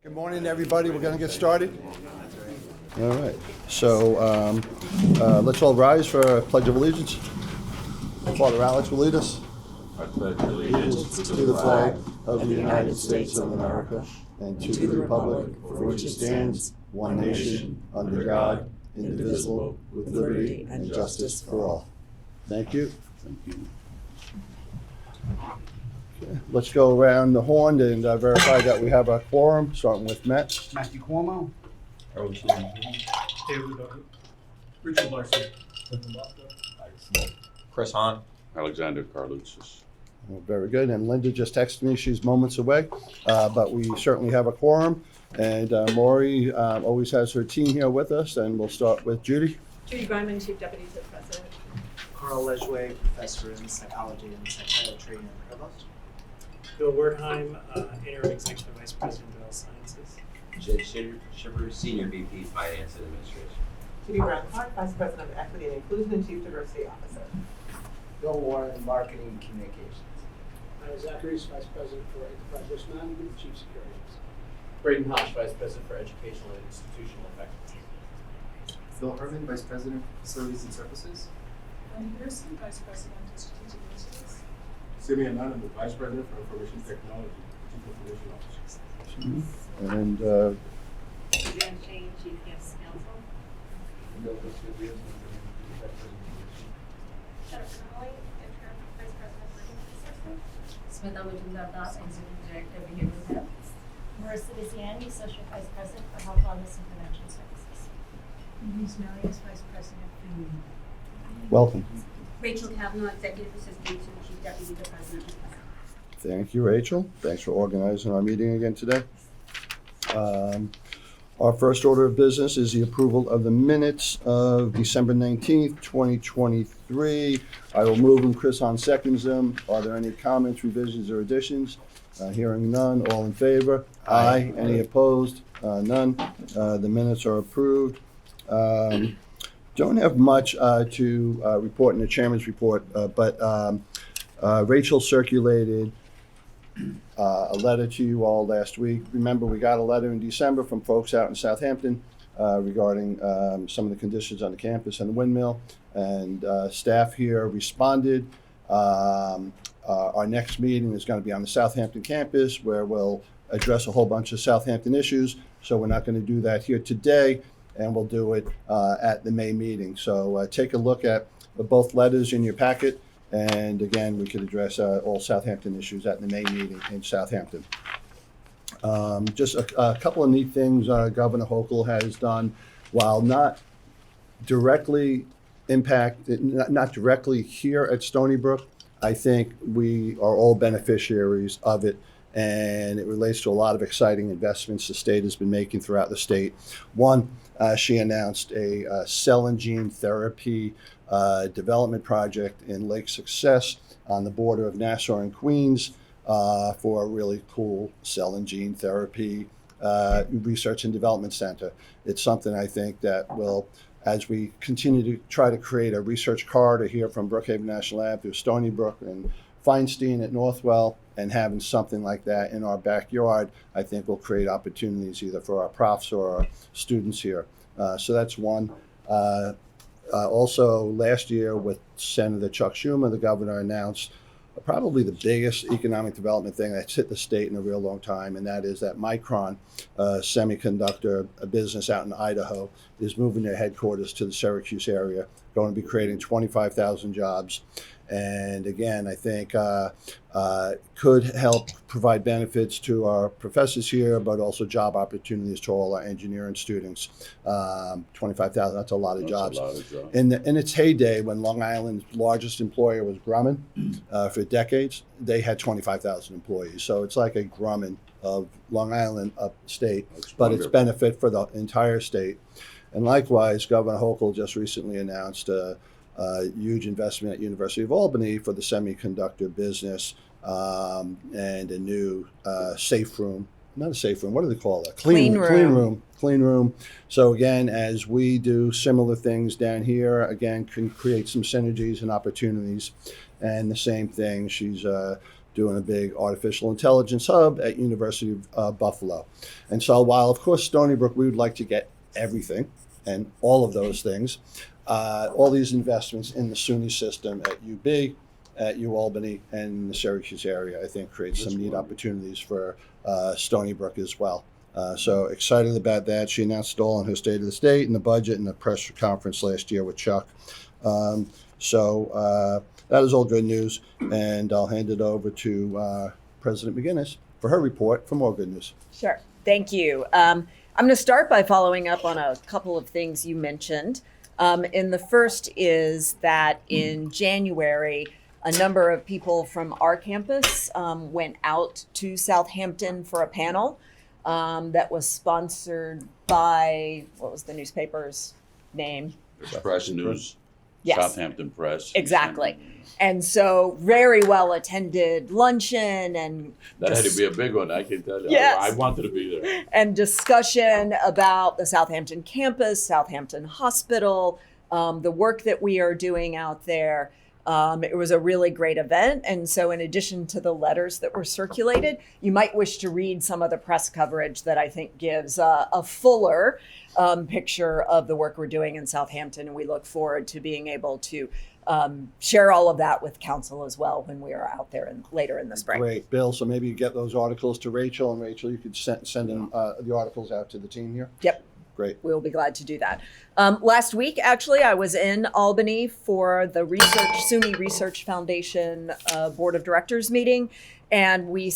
Good morning, everybody. We're going to get started. All right. So let's all rise for a Pledge of Allegiance. Father Alex will lead us. I pledge allegiance To the flag of the United States of America and to the republic for which it stands, one nation, under God, indivisible, with liberty and justice for all. Thank you. Thank you. Let's go around the horn and verify that we have a quorum, starting with Matt. Matthew Cuomo. David Richard Larson. Chris Hahn. Alexander Carlucci. Very good. And Linda just texted me. She's moments away, but we certainly have a quorum. And Maury always has her team here with us, and we'll start with Judy. Judy Byman, Chief Deputy to the President. Carl Lejway, Professor in Psychology and Psychiatry and Provost. Bill Wertheim, Interim Executive Vice President of Health Sciences. Jay Shiver, Senior VP, Finance and Administration. Judy Brown Clark, Vice President of Equity and Inclusion and Chief Diversity Officer. Bill Warren, Marketing and Communications. Zachary's Vice President for Enterprise Risk Management and Chief Security Officer. Braden Hosh, Vice President for Educational and Institutional Effectiveness. Phil Herman, Vice President for Facilities and Services. Wendy Pearson, Vice President of Strategic Initiatives. Simeon Nunn, the Vice President for Information Technology, Chief Information Officer. And Suzanne Shane, Chief Guest Counsel. Jennifer Nolly, Interim Vice President for Human Resources. Smita Mujumdar-Das, Executive Director of Behavioral Health. Marissa Viziani, Associate Vice President for Health Wellness and Prevention Services. Denise Marius, Vice President for Human. welcome. Rachel Kavanaugh, Executive Assistant to Chief Deputy to President. Thank you, Rachel. Thanks for organizing our meeting again today. Our first order of business is the approval of the minutes of December 19th, 2023. I will move them. Chris Hahn seconds them. Are there any comments, revisions, or additions? Hearing none. All in favor? Aye. Any opposed? None. The minutes are approved. Don't have much to report in the chairman's report, but Rachel circulated a letter to you all last week. Remember, we got a letter in December from folks out in Southampton regarding some of the conditions on the campus and the windmill, and staff here responded. Our next meeting is going to be on the Southampton campus, where we'll address a whole bunch of Southampton issues. So we're not going to do that here today, and we'll do it at the May meeting. So take a look at both letters in your packet. And again, we could address all Southampton issues at the May meeting in Southampton. Just a couple of neat things Governor Hochul has done, while not directly not directly here at Stony Brook. I think we are all beneficiaries of it, and it relates to a lot of exciting investments the state has been making throughout the state. One, she announced a cell and gene therapy development project in Lake Success on the border of Nassau and Queens for a really cool cell and gene therapy research and development center. It's something I think that will, as we continue to try to create a research corridor here from Brookhaven National Lab through Stony Brook and Feinstein at Northwell, and having something like that in our backyard, I think will create opportunities either for our profs or our students here. So that's one. Also, last year with Senator Chuck Schumer, the governor announced probably the biggest economic development thing that's hit the state in a real long time, and that is that Micron semiconductor business out in Idaho is moving their headquarters to the Syracuse area, going to be creating 25,000 jobs. And again, I think could help provide benefits to our professors here, but also job opportunities to all our engineering students. 25,000, that's a lot of jobs. In its heyday, when Long Island's largest employer was Grumman, for decades, they had 25,000 employees. So it's like a Grumman of Long Island upstate, but it's benefit for the entire state. And likewise, Governor Hochul just recently announced huge investment at University of Albany for the semiconductor business, and a new safe room. Not a safe room. What do they call it? Clean room. So again, as we do similar things down here, again, can create some synergies and opportunities. And the same thing, she's doing a big artificial intelligence hub at University of Buffalo. And so while, of course, Stony Brook, we would like to get everything and all of those things, all these investments in the SUNY system at UB, at UAlbany, and the Syracuse area, I think creates some neat opportunities for Stony Brook as well. So excited about that. She announced it all in her State of the State and the budget and the press conference last year with Chuck. So that is all good news. And I'll hand it over to President McGinnis for her report for more good news. Sure. Thank you. I'm going to start by following up on a couple of things you mentioned. And the first is that in January, a number of people from our campus went out to Southampton for a panel that was sponsored by, what was the newspaper's name? Press News, Yes. Southampton Press. Exactly. And so very well attended luncheon and That had to be a big one, I can tell you. Yes. I wanted to be there. and discussion about the Southampton campus, Southampton Hospital, the work that we are doing out there. It was a really great event. And so in addition to the letters that were circulated, you might wish to read some of the press coverage that I think gives a fuller picture of the work we're doing in Southampton. And we look forward to being able to share all of that with council as well when we are out there later in the spring. Great, Bill. So maybe you get those articles to Rachel, and Rachel, you could send them, the articles out to the team here. Yep. Great. We'll be glad to do that. Last week, actually, I was in Albany for the SUNY Research Foundation Board of Directors meeting, and we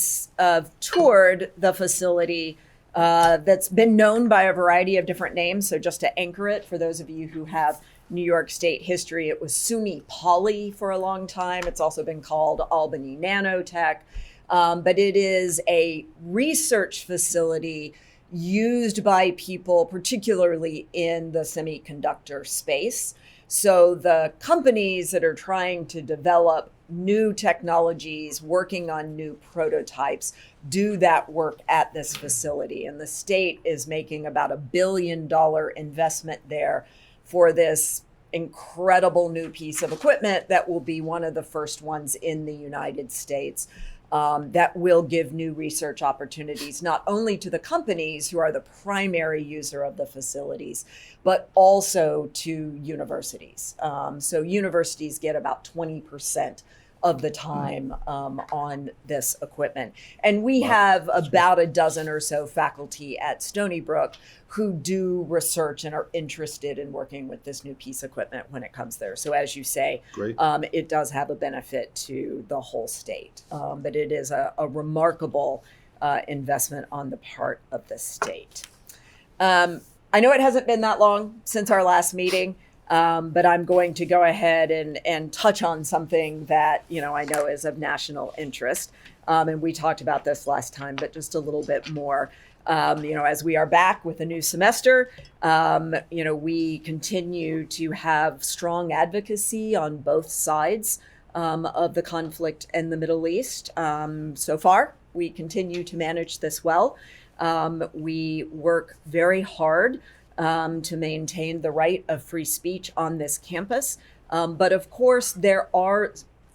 toured the facility that's been known by a variety of different names. So just to anchor it, for those of you who have New York State history, it was SUNY Poly for a long time. It's also been called Albany Nanotech, but it is a research facility used by people, particularly in the semiconductor space. So the companies that are trying to develop new technologies, working on new prototypes, do that work at this facility. And the state is making about $1 billion investment there for this incredible new piece of equipment that will be one of the first ones in the United States. That will give new research opportunities, not only to the companies who are the primary user of the facilities, but also to universities. So universities get about 20% of the time on this equipment. And we have about a dozen or so faculty at Stony Brook who do research and are interested in working with this new piece of equipment when it comes there. So as you say, it does have a benefit to the whole state, but it is a remarkable investment on the part of the state. I know it hasn't been that long since our last meeting, but I'm going to go ahead and touch on something that, I know is of national interest. And we talked about this last time, but just a little bit more. As we are back with a new semester, we continue to have strong advocacy on both sides of the conflict in the Middle East. So far, we continue to manage this well. We work very hard to maintain the right of free speech on this campus. But of course,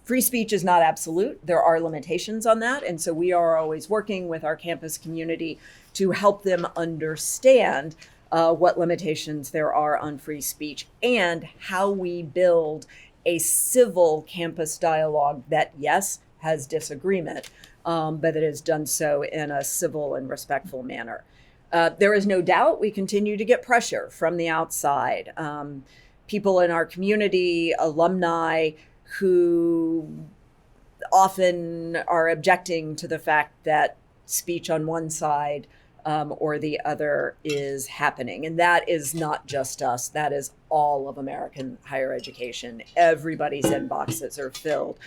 free speech is not absolute. There are limitations on that. And so we are always working with our campus community to help them understand what limitations there are on free speech and how we build a civil campus dialogue that, yes, has disagreement, but it is done so in a civil and respectful manner. There is no doubt we continue to get pressure from the outside. People in our community, alumni who often are objecting to the fact that speech on one side or the other is happening. And that is not just us, that is all of American higher education. Everybody's inboxes are filled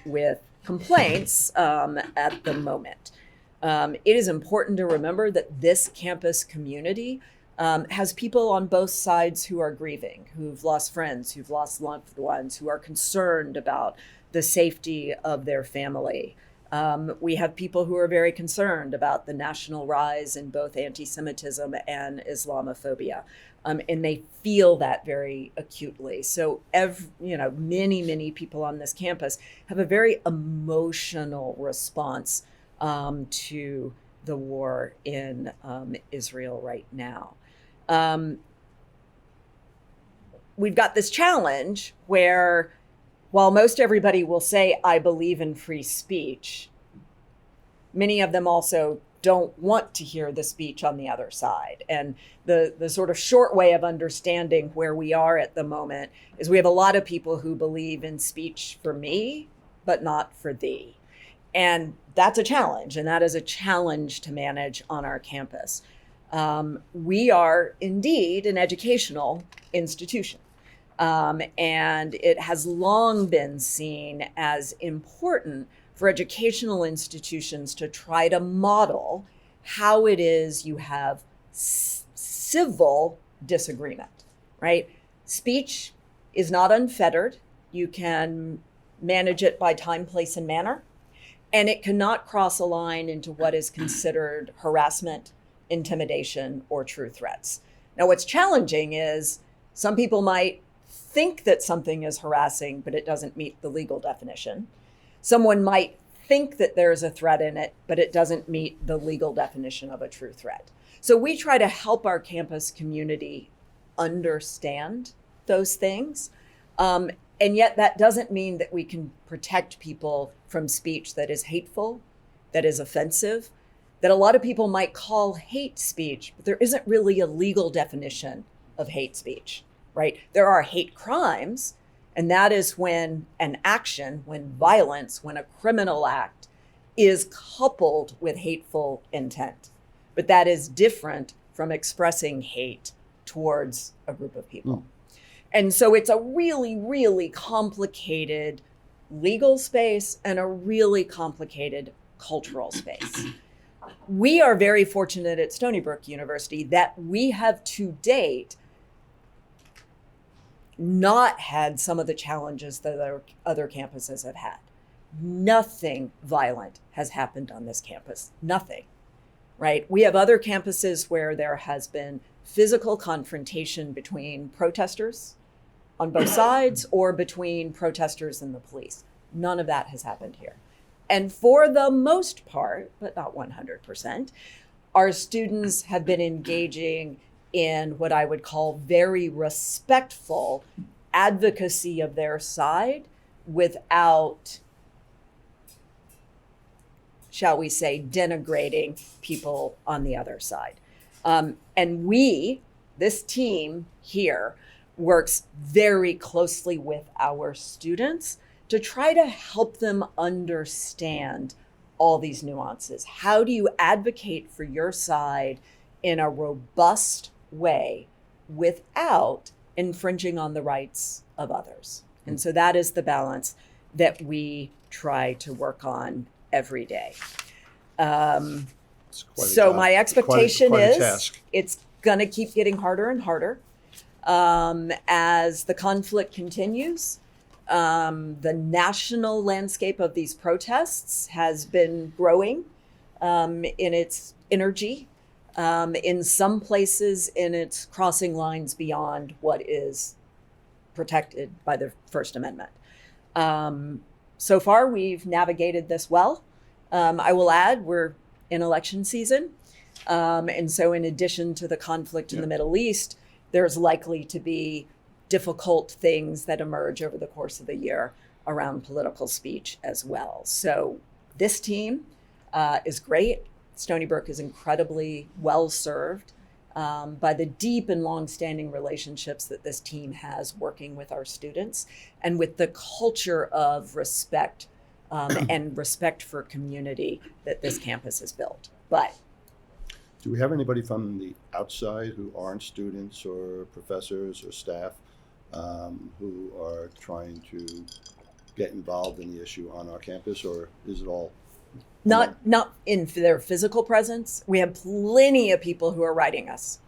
with complaints at the moment. It is important to remember that this campus community has people on both sides who are grieving, who've lost friends, who've lost loved ones, who are concerned about the safety of their family. We have people who are very concerned about the national rise in both anti-Semitism and Islamophobia. And they feel that very acutely. So, many people on this campus have a very emotional response to the war in Israel right now. We've got this challenge where, while most everybody will say, I believe in free speech, many of them also don't want to hear the speech on the other side. And the sort of short way of understanding where we are at the moment is we have a lot of people who believe in speech for me, but not for thee. And that's a challenge, and that is a challenge to manage on our campus. We are indeed an educational institution. And it has long been seen as important for educational institutions to try to model how it is you have civil disagreement, right? Speech is not unfettered. You can manage it by time, place, and manner. And it cannot cross a line into what is considered harassment, intimidation, or true threats. Now, what's challenging is some people might think that something is harassing, but it doesn't meet the legal definition. Someone might think that there's a threat in it, but it doesn't meet the legal definition of a true threat. So we try to help our campus community understand those things. And yet that doesn't mean that we can protect people from speech that is hateful, that is offensive, that a lot of people might call hate speech, but there isn't really a legal definition of hate speech, right? There are hate crimes, and that is when an action, when violence, when a criminal act is coupled with hateful intent. But that is different from expressing hate towards a group of people. And so it's a really, really complicated legal space and a really complicated cultural space. We are very fortunate at Stony Brook University that we have to date not had some of the challenges that other campuses have had. Nothing violent has happened on this campus. Nothing, right? We have other campuses where there has been physical confrontation between protesters on both sides or between protesters and the police. None of that has happened here. And for the most part, but not 100%, our students have been engaging in what I would call very respectful advocacy of their side without, shall we say, denigrating people on the other side. And we, this team here, works very closely with our students to try to help them understand all these nuances. How do you advocate for your side in a robust way without infringing on the rights of others? And so that is the balance that we try to work on every day. So my expectation is it's going to keep getting harder and harder as the conflict continues. The national landscape of these protests has been growing in its energy. In some places, in its crossing lines beyond what is protected by the First Amendment. So far, we've navigated this well. I will add, we're in election season. And so in addition to the conflict in the Middle East, there's likely to be difficult things that emerge over the course of the year around political speech as well. So this team is great. Stony Brook is incredibly well served by the deep and long-standing relationships that this team has working with our students and with the culture of respect and respect for community that this campus has built. But do we have anybody from the outside who aren't students or professors or staff who are trying to get involved in the issue on our campus, or is it all? Not in their physical presence. We have plenty of people who are writing us.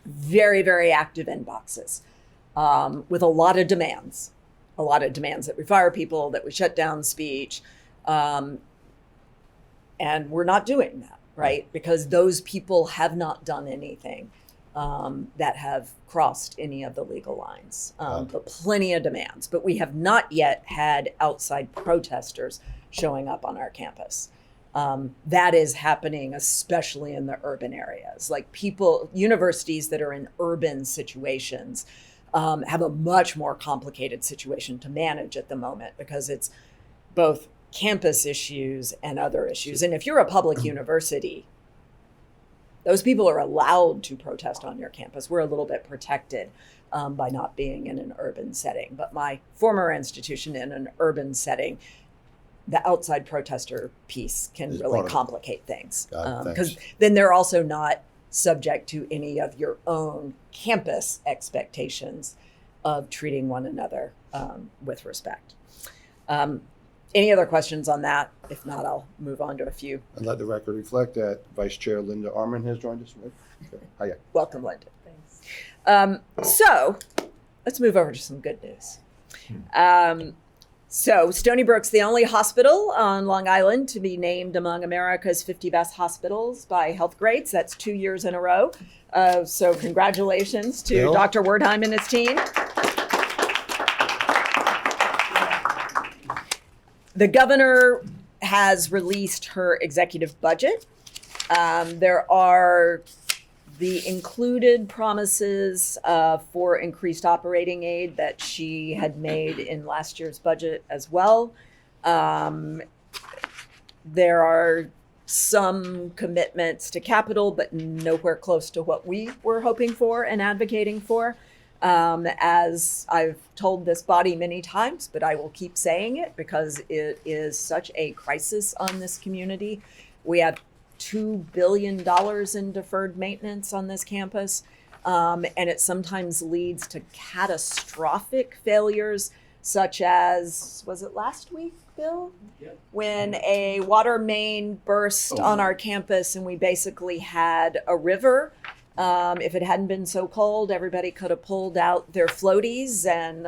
Very, very active inboxes with a lot of demands. A lot of demands that we fire people, that we shut down speech. And we're not doing that, right? Because those people have not done anything that have crossed any of the legal lines. But plenty of demands. But we have not yet had outside protesters showing up on our campus. That is happening, especially in the urban areas. Like universities that are in urban situations have a much more complicated situation to manage at the moment because it's both campus issues and other issues. And if you're a public university, those people are allowed to protest on your campus. We're a little bit protected by not being in an urban setting. But my former institution in an urban setting, the outside protester piece can really complicate things. Because then they're also not subject to any of your own campus expectations of treating one another with respect. Any other questions on that? If not, I'll move on to a few. And let the record reflect that Vice Chair Linda Arman has joined us. Okay. Hiya. Welcome, Linda. Thanks. So let's move over to some good news. So Stony Brook's the only hospital on Long Island to be named among America's 50 best hospitals by Health Grades. That's 2 years in a row. So congratulations to Bill? Dr. Wordheim and his team. The governor has released her executive budget. There are the included promises for increased operating aid that she had made in last year's budget as well. There are some commitments to capital, but nowhere close to what we were hoping for and advocating for. As I've told this body many times, but I will keep saying it because it is such a crisis on this community. We have $2 billion in deferred maintenance on this campus, and it sometimes leads to catastrophic failures, such as, was it last week, Bill? Yep. When a water main burst on our campus and we basically had a river. If it hadn't been so cold, everybody could have pulled out their floaties and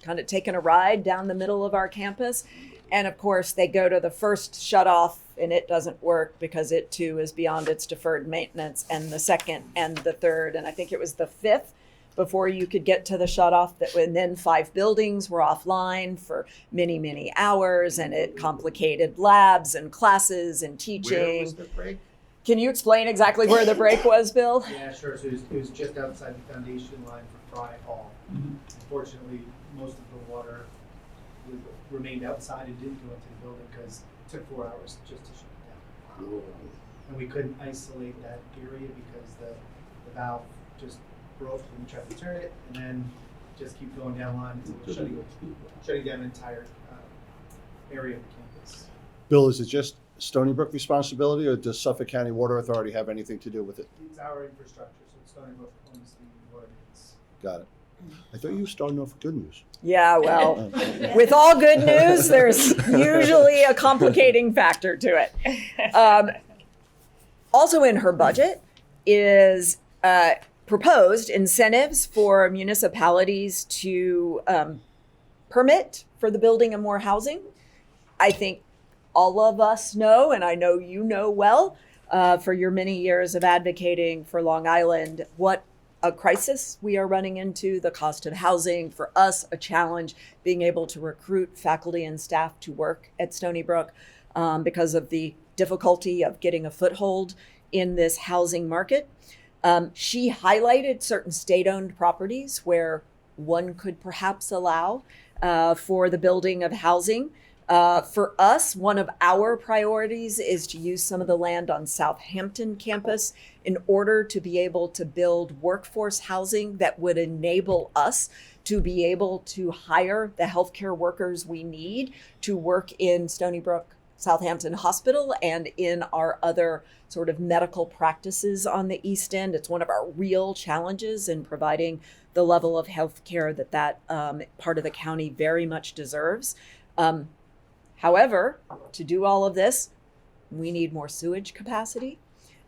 kind of taken a ride down the middle of our campus. And of course, they go to the first shutoff and it doesn't work because it too is beyond its deferred maintenance, and the second and the third, and I think it was the fifth before you could get to the shutoff. And then 5 buildings were offline for many, many hours, and it complicated labs and classes and teaching. Where was the break? Can you explain exactly where the break was, Bill? Yeah, sure. So it was just outside the foundation line for Fry Hall. Unfortunately, most of the water remained outside and didn't go into the building because it took 4 hours just to shut it down. And we couldn't isolate that area because the valve just broke when we tried to turn it, and then just keep going down line until shutting down an entire area of the campus. Bill, is it just Stony Brook responsibility, or does Suffolk County Water Authority have anything to do with it? It's our infrastructure, so it's Stony Brook owns the water mains. Got it. I thought you were starting off with good news. Yeah, well, with all good news, there's usually a complicating factor to it. Also in her budget is proposed incentives for municipalities to permit for the building of more housing. I think all of us know, and I know you know well, for your many years of advocating for Long Island, what a crisis we are running into, the cost of housing, for us, a challenge being able to recruit faculty and staff to work at Stony Brook because of the difficulty of getting a foothold in this housing market. She highlighted certain state-owned properties where one could perhaps allow for the building of housing. For us, one of our priorities is to use some of the land on Southampton campus in order to be able to build workforce housing that would enable us to be able to hire the healthcare workers we need to work in Stony Brook Southampton Hospital and in our other sort of medical practices on the East End. It's one of our real challenges in providing the level of healthcare that part of the county very much deserves. However, to do all of this, we need more sewage capacity.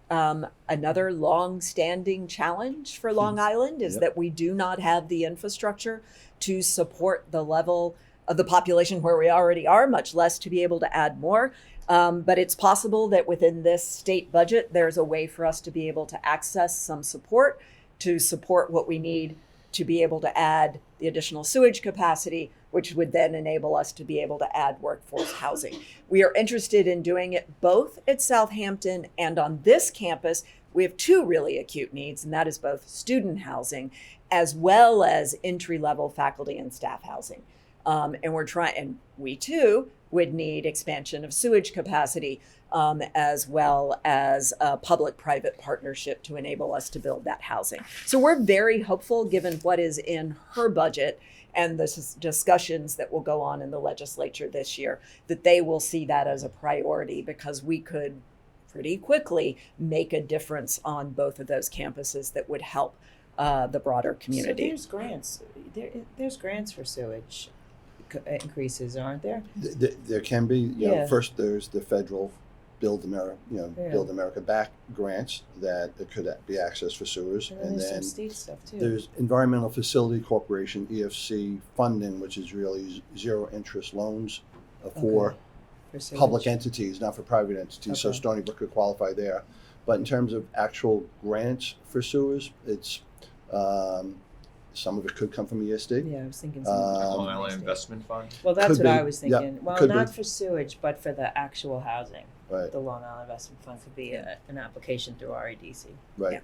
Another long-standing challenge for Long Island is that we do not have the infrastructure to support the level of the population where we already are, much less to be able to add more. But it's possible that within this state budget, there's a way for us to be able to access some support to support what we need to be able to add the additional sewage capacity, which would then enable us to be able to add workforce housing. We are interested in doing it both at Southampton and on this campus. We have two really acute needs, and that is both student housing as well as entry-level faculty and staff housing. And we too would need expansion of sewage capacity, as well as a public-private partnership to enable us to build that housing. So we're very hopeful, given what is in her budget and the discussions that will go on in the legislature this year, that they will see that as a priority, because we could pretty quickly make a difference on both of those campuses that would help the broader community. So there's grants. There's grants for sewage increases, aren't there? There can be. Yeah. First, there's the federal Build America Back grants that could be accessed for sewers, And there's some state stuff too. There's Environmental Facility Corporation (EFC) funding, which is really zero interest loans for sewage. public entities, not for private entities. So Okay. Stony Brook could qualify there. But in terms of actual grants for sewers, it's some of it could come from ESD. Yeah, I was thinking Long Island Investment Fund. Well, that's Could what be. I was Yep, thinking. Well, could not be. for sewage, but for the actual housing. Right. The Long Island Investment Fund could be an application through REDC. Right. Yeah.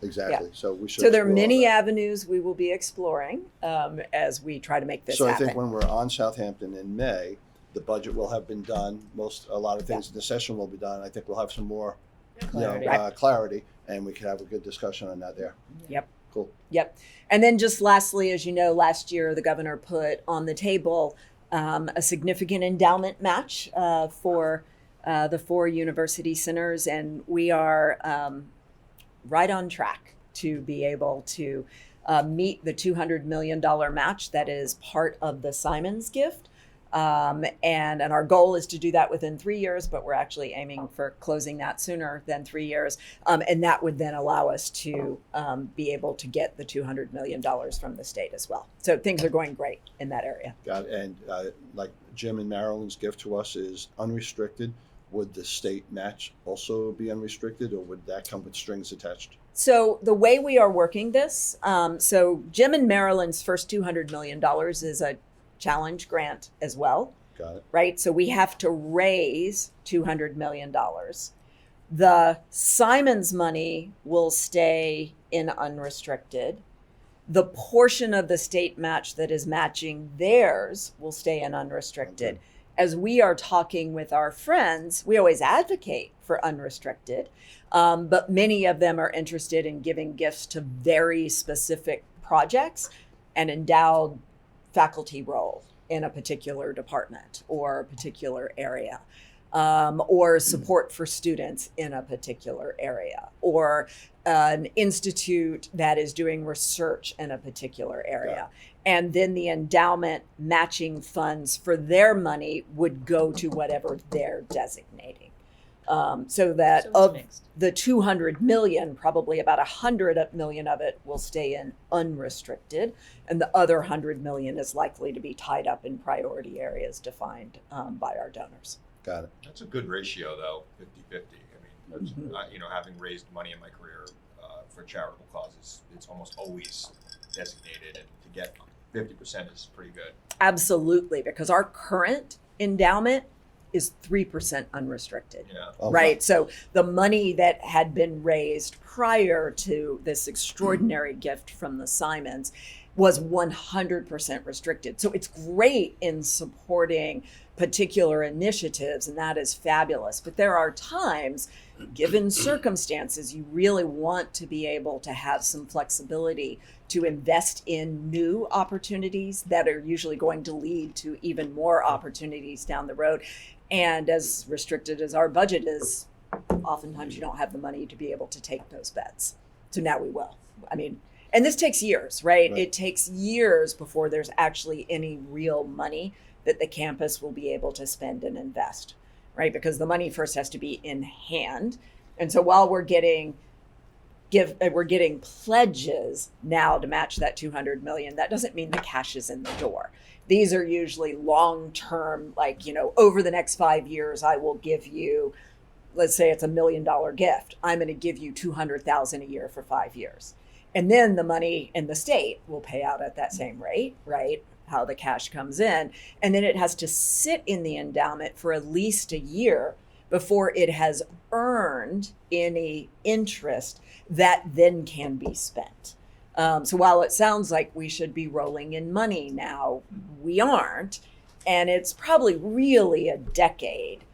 Exactly. So we should. So there are explore all many that. avenues we will be exploring as we try to make this So happen. I think when we're on Southampton in May, the budget will have been done. A lot of things in the session will be done. I think we'll have some more Clarity. clarity, and we can have a good discussion on that there. Yep. Cool. Yep. And then just lastly, as you know, last year the governor put on the table a significant endowment match for the 4 university centers, and we are right on track to be able to meet the $200 million match that is part of the Simons gift. And our goal is to do that within 3 years, but we're actually aiming for closing that sooner than 3 years. And that would then allow us to be able to get the $200 million from the state as well. So things are going great in that area. Got it. And like Jim and Marilyn's gift to us is unrestricted. Would the state match also be unrestricted, or would that come with strings attached? So the way we are working this, so Jim and Marilyn's first $200 million is a challenge grant as well. Got it. Right? So we have to raise $200 million. The Simons money will stay in unrestricted. The portion of the state match that is matching theirs will stay in unrestricted. Okay. As we are talking with our friends, we always advocate for unrestricted, but many of them are interested in giving gifts to very specific projects and endowed faculty role in a particular department or a particular area, or support for students in a particular area, or an institute that is doing research in a particular area. And then the endowment matching funds for their money would go to whatever they're designating. So that So it's of mixed. the 200 million, probably about 100 million of it will stay in unrestricted, and the other 100 million is likely to be tied up in priority areas defined by our donors. Got it. That's a good ratio, though, 50-50. I mean, that's, having raised money in my career for charitable causes, it's almost always designated, and to get 50% is pretty good. Absolutely, because our current endowment is 3% unrestricted. Yeah. Oh, Right. So the money that had been raised prior to this extraordinary gift from the Simons was 100% restricted. So it's great in supporting particular initiatives, and that is fabulous. But there are times, given circumstances, you really want to be able to have some flexibility to invest in new opportunities that are usually going to lead to even more opportunities down the road. And as restricted as our budget is, oftentimes you don't have the money to be able to take those bets. So now we will. I mean, and this takes years, right? It takes years before there's actually any real money that the campus will be able to spend and invest, right? Because the money first has to be in hand. And so while we're getting we're getting pledges now to match that 200 million. That doesn't mean the cash is in the door. These are usually long-term, like, over the next 5 years, I will give you, let's say it's $1 million gift. I'm going to give you 200,000 a year for 5 years. And then the money in the state will pay out at that same rate, right? How the cash comes in. And then it has to sit in the endowment for at least a year before it has earned any interest that then can be spent. So while it sounds like we should be rolling in money now, we aren't. And it's probably really a decade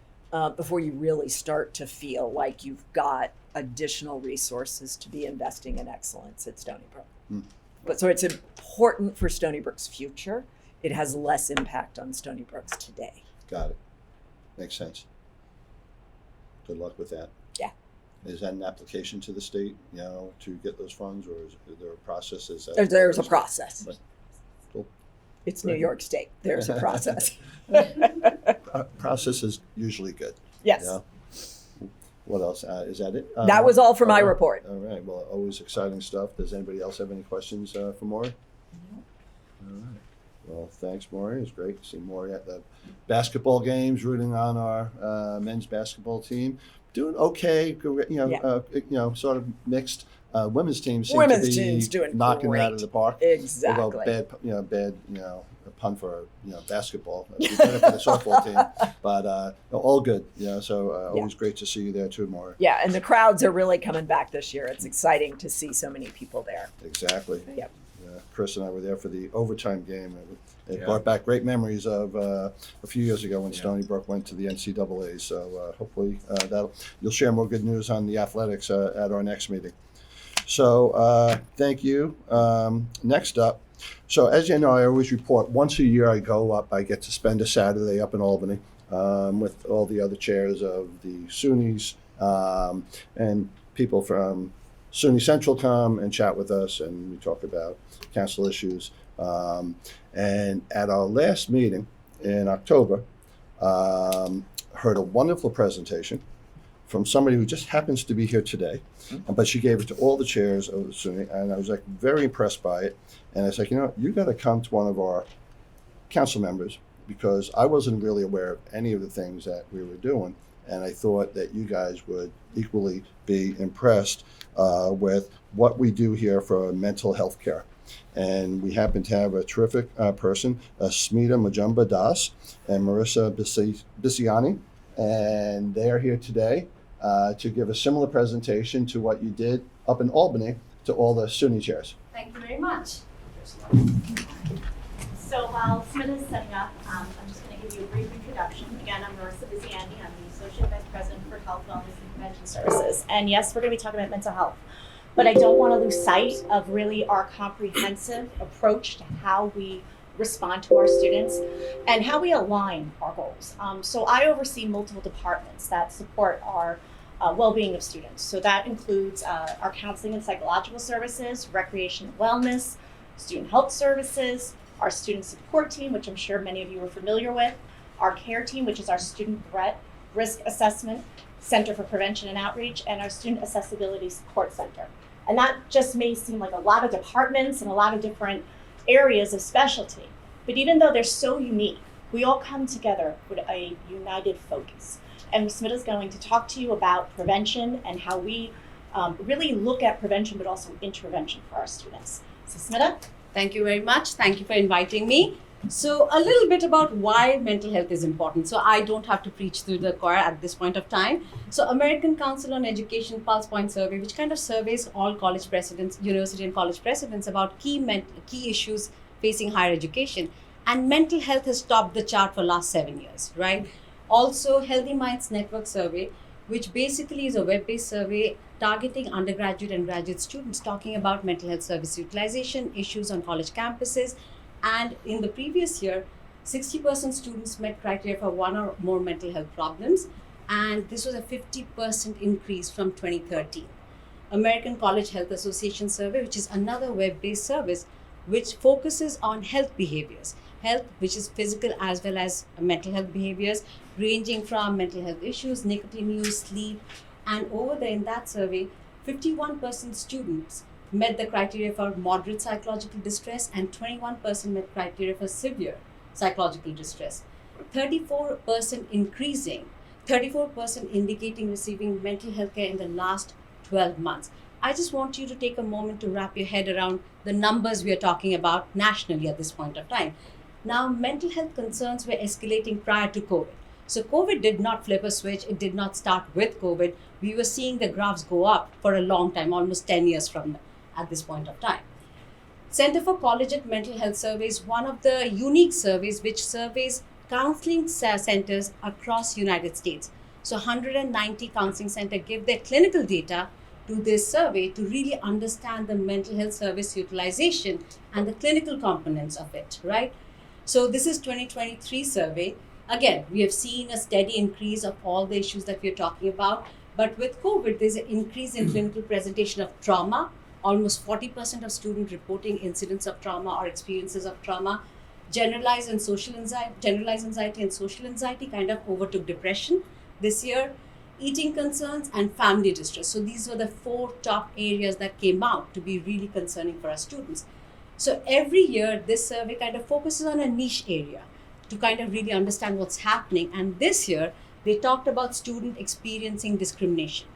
before you really start to feel like you've got additional resources to be investing in excellence at Stony Brook. But so it's important for Stony Brook's future. It has less impact on Stony Brook's today. Got it. Makes sense. Good luck with that. Yeah. Is that an application to the state, to get those funds, or is there a process? There's a process. Right. Cool. It's New York State. There's a process. Process is usually good. Yes. What else? Is that it? That was all for my report. All right. Well, always exciting stuff. Does anybody else have any questions for Maury? All right. Well, thanks, Maury. It was great to see Maury at the basketball games, rooting on our men's basketball team. Doing okay, sort of mixed. Women's teams seem to be doing knocking great. it out of the park. Exactly. Although bad, a pun for basketball. It'd be better for the softball team, but all good. So always great to see you there too, Maury. Yeah, and the crowds are really coming back this year. It's exciting to see so many people there. Exactly. Yep. Chris and I were there for the overtime game. It brought back great memories of a few years ago when Stony Brook went to the NCAA. So hopefully you'll share more good news on the athletics at our next meeting. So thank you. Next up, so as you know, I always report once a year. I go up. I get to spend a Saturday up in Albany with all the other chairs of the SUNYs and people from SUNY Central come and chat with us, and we talk about council issues. And at our last meeting in October, heard a wonderful presentation from somebody who just happens to be here today, but she gave it to all the chairs of the SUNY, and I was very impressed by it. And I was like, you got to come to one of our council members, because I wasn't really aware of any of the things that we were doing. And I thought that you guys would equally be impressed with what we do here for mental health care. And we happen to have a terrific person, Smita Majumba Das and Marissa Bisiani, and they are here today to give a similar presentation to what you did up in Albany to all the SUNY chairs. Thank you very much. So while Smita is setting up, I'm just going to give you a brief introduction. Again, I'm Marissa Bisiani. I'm the Associate Vice President for Health, Wellness, and Prevention Services. And yes, we're going to be talking about mental health. But I don't want to lose sight of really our comprehensive approach to how we respond to our students and how we align our goals. So I oversee multiple departments that support our well-being of students. So that includes our counseling and psychological services, recreation and wellness, student health services, our student support team, which I'm sure many of you are familiar with, our care team, which is our student threat risk assessment center for prevention and outreach, and our student accessibility support center. And that just may seem like a lot of departments and a lot of different areas of specialty. But even though they're so unique, we all come together with a united focus. And Smita's going to talk to you about prevention and how we really look at prevention, but also intervention for our students. So Smita? Thank you very much. Thank you for inviting me. So a little bit about why mental health is important. So I don't have to preach through the choir at this point of time. So American Council on Education Pulse Point Survey, which kind of surveys all college presidents, university and college presidents about key issues facing higher education. And mental health has topped the chart for last 7 years, right? Also, Healthy Minds Network Survey, which basically is a web-based survey targeting undergraduate and graduate students talking about mental health service utilization, issues on college campuses. And in the previous year, 60% students met criteria for one or more mental health problems. And this was a 50% increase from 2013. American College Health Association Survey, which is another web-based service, which focuses on health behaviors. Health, which is physical as well as mental health behaviors, ranging from mental health issues, nicotine use, sleep. And over there in that survey, 51% students met the criteria for moderate psychological distress and 21% met criteria for severe psychological distress. 34% increasing, 34% indicating receiving mental health care in the last 12 months. I just want you to take a moment to wrap your head around the numbers we are talking about nationally at this point of time. Now, mental health concerns were escalating prior to COVID. So COVID did not flip a switch. It did not start with COVID. We were seeing the graphs go up for a long time, almost 10 years from at this point of time. Center for Collegiate Mental Health Survey is one of the unique surveys which surveys counseling centers across United States. So 190 counseling centers give their clinical data to this survey to really understand the mental health service utilization and the clinical components of it, right? So this is 2023 survey. Again, we have seen a steady increase of all the issues that we are talking about. But with COVID, there's an increase in clinical presentation of trauma. Almost 40% of students reporting incidents of trauma or experiences of trauma. Generalized anxiety and social anxiety kind of overtook depression this year. Eating concerns and family distress. So these were the 4 top areas that came out to be really concerning for our students. So every year, this survey kind of focuses on a niche area to kind of really understand what's happening. And this year, they talked about student experiencing discrimination.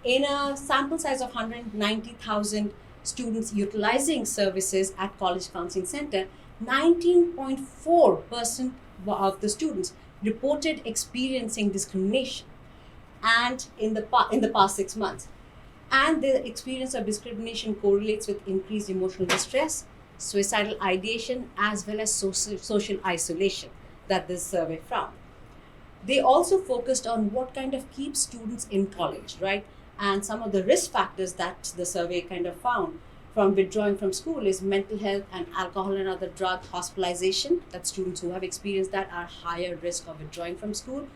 In a sample size of 190,000 students utilizing services at College Counseling Center, 19.4% of the students reported experiencing discrimination and in the past 6 months. And the experience of discrimination correlates with increased emotional distress, suicidal ideation, as well as social isolation that this survey found. They also focused on what kind of keeps students in college, right? And some of the risk factors that the survey kind of found from withdrawing from school is mental health and alcohol and other drug hospitalization, that students who have experienced that are higher risk of withdrawing from school.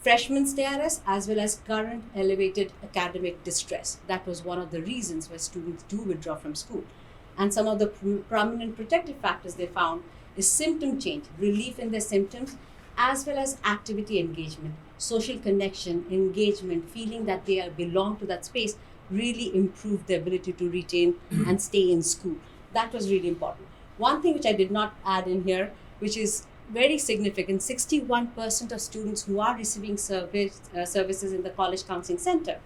Freshman status, as well as current elevated academic distress. That was one of the reasons why students do withdraw from school. And some of the prominent protective factors they found is symptom change, relief in their symptoms, as well as activity engagement, social connection, engagement, feeling that they belong to that space really improved their ability to retain and stay in school. That was really important. One thing which I did not add in here, which is very significant, 61% of students who are receiving services in the College Counseling Center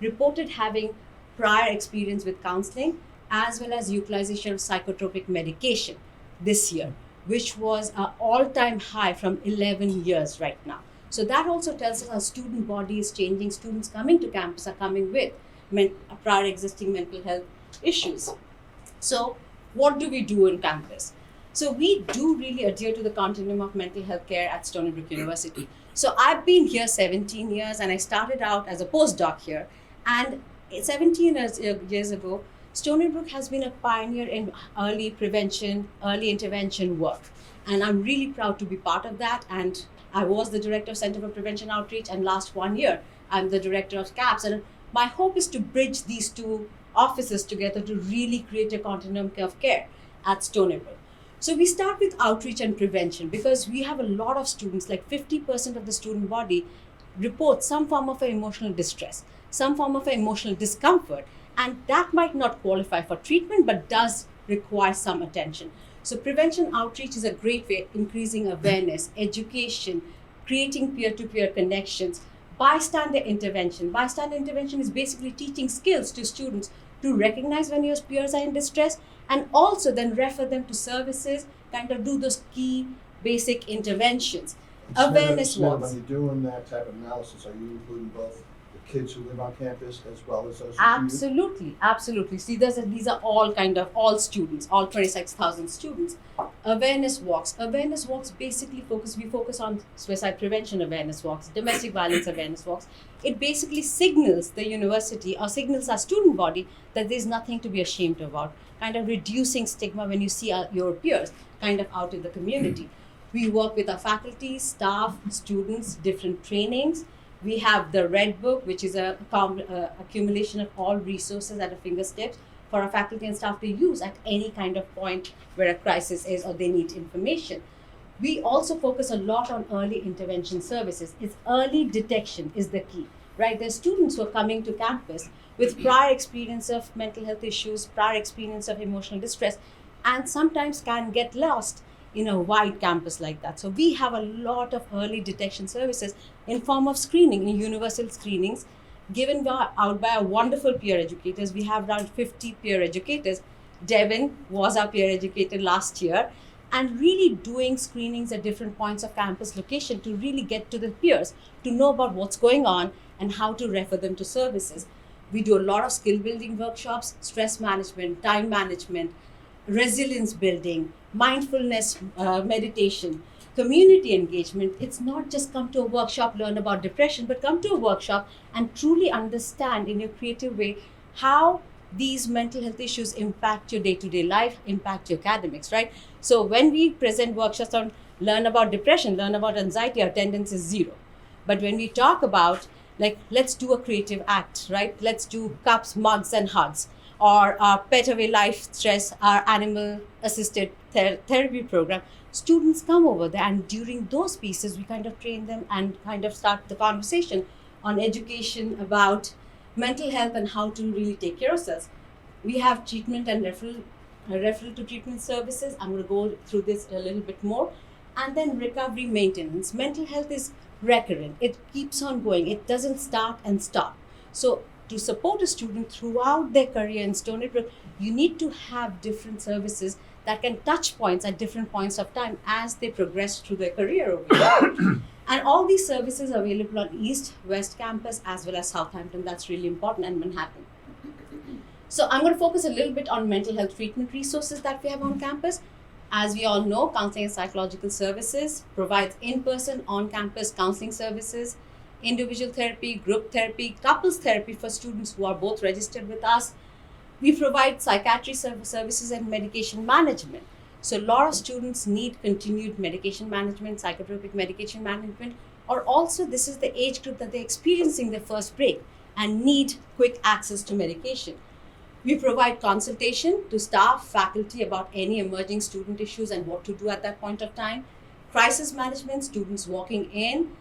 reported having prior experience with counseling as well as utilization of psychotropic medication this year, which was an all-time high from 11 years right now. So that also tells us our student body is changing. Students coming to campus are coming with prior existing mental health issues. So what do we do in campus? So we do really adhere to the continuum of mental health care at Stony Brook University. So I've been here 17 years and I started out as a postdoc here. And 17 years ago, Stony Brook has been a pioneer in early prevention, early intervention work. And I'm really proud to be part of that. And I was the director of Center for Prevention Outreach, and last 1 year, I'm the director of CAPS. And my hope is to bridge these 2 offices together to really create a continuum of care at Stony Brook. So we start with outreach and prevention because we have a lot of students, like 50% of the student body reports some form of emotional distress, some form of emotional discomfort, and that might not qualify for treatment but does require some attention. So prevention outreach is a great way of increasing awareness, education, creating peer-to-peer connections. Bystander intervention. Bystander intervention is basically teaching skills to students to recognize when your peers are in distress and also then refer them to services, kind of do those key basic interventions. Awareness When walks. you're doing that type of analysis, are you including both the kids who live on campus as well as those who Absolutely, absolutely. See, these are all kind of all students, all 26,000 students. Awareness walks. Awareness walks basically we focus on suicide prevention awareness walks, domestic violence awareness walks. It basically signals the university or signals our student body that there's nothing to be ashamed about, kind of reducing stigma when you see your peers kind of out in the community. We work with our faculty, staff, students, different trainings. We have the Red Book, which is a accumulation of all resources at our fingertips for our faculty and staff to use at any kind of point where a crisis is or they need information. We also focus a lot on early intervention services. It's early detection is the key. right? There's students who are coming to campus with prior experience of mental health issues, prior experience of emotional distress, and sometimes can get lost in a wide campus like that. So we have a lot of early detection services in form of screening, in universal screenings, given out by our wonderful peer educators. We have around 50 peer educators. Devin was our peer educator last year, and really doing screenings at different points of campus location to really get to the peers, to know about what's going on and how to refer them to services. We do a lot of skill building workshops, stress management, time management, resilience building, mindfulness meditation, community engagement. It's not just come to a workshop, learn about depression, but come to a workshop and truly understand in a creative way how these mental health issues impact your day-to-day life, impact your academics, right? So when we present workshops on learn about depression, learn about anxiety, our attendance is 0. But when we talk about, like, let's do a creative act, right? Let's do cups, mugs, and hugs, or our Pet Away Life Stress, our animal-assisted therapy program. Students come over there, and during those pieces, we kind of train them and kind of start the conversation on education about mental health and how to really take care of ourselves. We have treatment and referral to treatment services. I'm going to go through this a little bit more. And then recovery maintenance. Mental health is recurrent. It keeps on going. It doesn't start and stop. So to support a student throughout their career in Stony Brook, you need to have different services that can touch points at different points of time as they progress through their career over here. And all these services are available on East, West Campus, as well as Southampton. That's really important, and Manhattan. So I'm going to focus a little bit on mental health treatment resources that we have on campus. As we all know, Counseling and Psychological Services provides in-person, on-campus counseling services, individual therapy, group therapy, couples therapy for students who are both registered with us. We provide psychiatry services and medication management. So a lot of students need continued medication management, psychotropic medication management, or also this is the age group that they're experiencing their first break and need quick access to medication. We provide consultation to staff, faculty about any emerging student issues and what to do at that point of time. Crisis management, students walking in,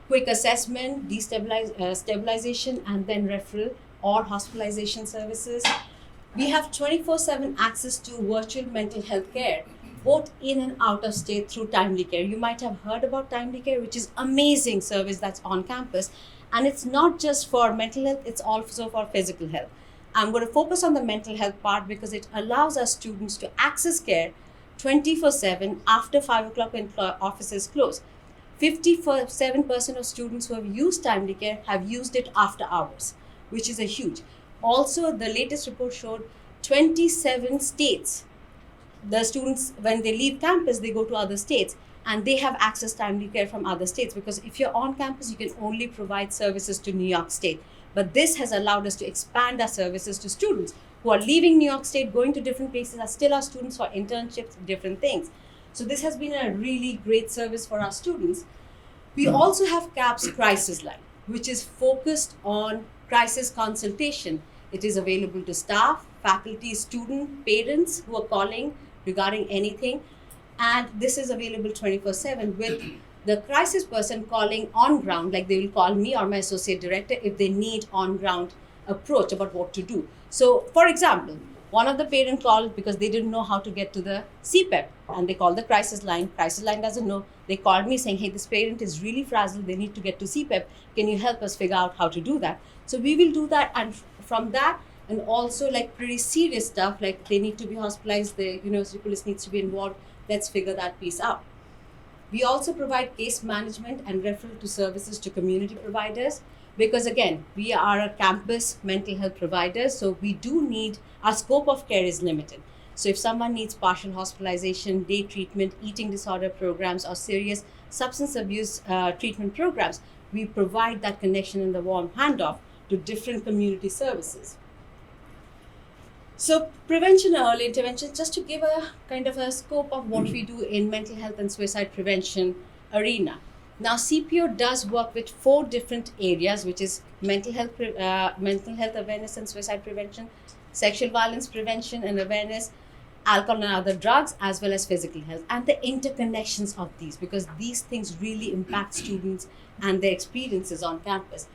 quick assessment, stabilization, and then referral or hospitalization services. We have 24/7 access to virtual mental health care, both in and out of state through Timely Care. You might have heard about Timely Care, which is amazing service that's on campus. And it's not just for mental health, it's also for physical health. I'm going to focus on the mental health part because it allows our students to access care 24/7 after 5 o'clock when offices close. 57% of students who have used Timely Care have used it after hours, which is a huge. Also, the latest report showed 27 states. The students, when they leave campus, they go to other states and they have access to Timely Care from other states, because if you're on campus, you can only provide services to New York State. But this has allowed us to expand our services to students who are leaving New York State, going to different places, are still our students for internships, different things. So this has been a really great service for our students. We also have CAPS Crisis Line, which is focused on crisis consultation. It is available to staff, faculty, student, parents who are calling regarding anything. And this is available 24/7 with the crisis person calling on ground, like they will call me or my associate director if they need on ground approach about what to do. So for example, one of the parents called because they didn't know how to get to the CPEP and they called the crisis line. Crisis line doesn't know. They called me saying, hey, this parent is really frazzled. They need to get to CPEP. Can you help us figure out how to do that? So we will do that. And from that, and also like pretty serious stuff, like they need to be hospitalized, the university police needs to be involved. Let's figure that piece out. We also provide case management and referral to services to community providers because, again, we are a campus mental health provider, so we do need, our scope of care is limited. So if someone needs partial hospitalization, day treatment, eating disorder programs, or serious substance abuse treatment programs, we provide that connection and the warm handoff to different community services. So prevention and early intervention, just to give a kind of a scope of what we do in mental health and suicide prevention arena. Now CPO does work with 4 different areas, which is mental health awareness and suicide prevention, sexual violence prevention and awareness, alcohol and other drugs, as well as physical health, and the interconnections of these, because these things really impact students and their experiences on campus.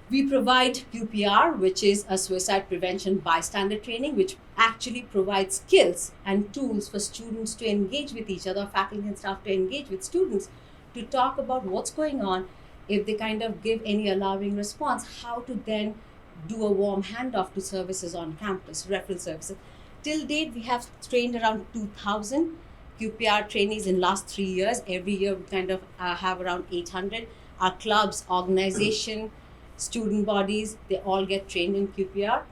We provide QPR, which is a suicide prevention bystander training, which actually provides skills and tools for students to engage with each other, faculty and staff to engage with students, to talk about what's going on. If they kind of give any alarming response, how to then do a warm handoff to services on campus, referral services. Till date, we have trained around 2,000 QPR trainees in last 3 years. Every year, we kind of have around 800. Our clubs, organization, student bodies, they all get trained in QPR.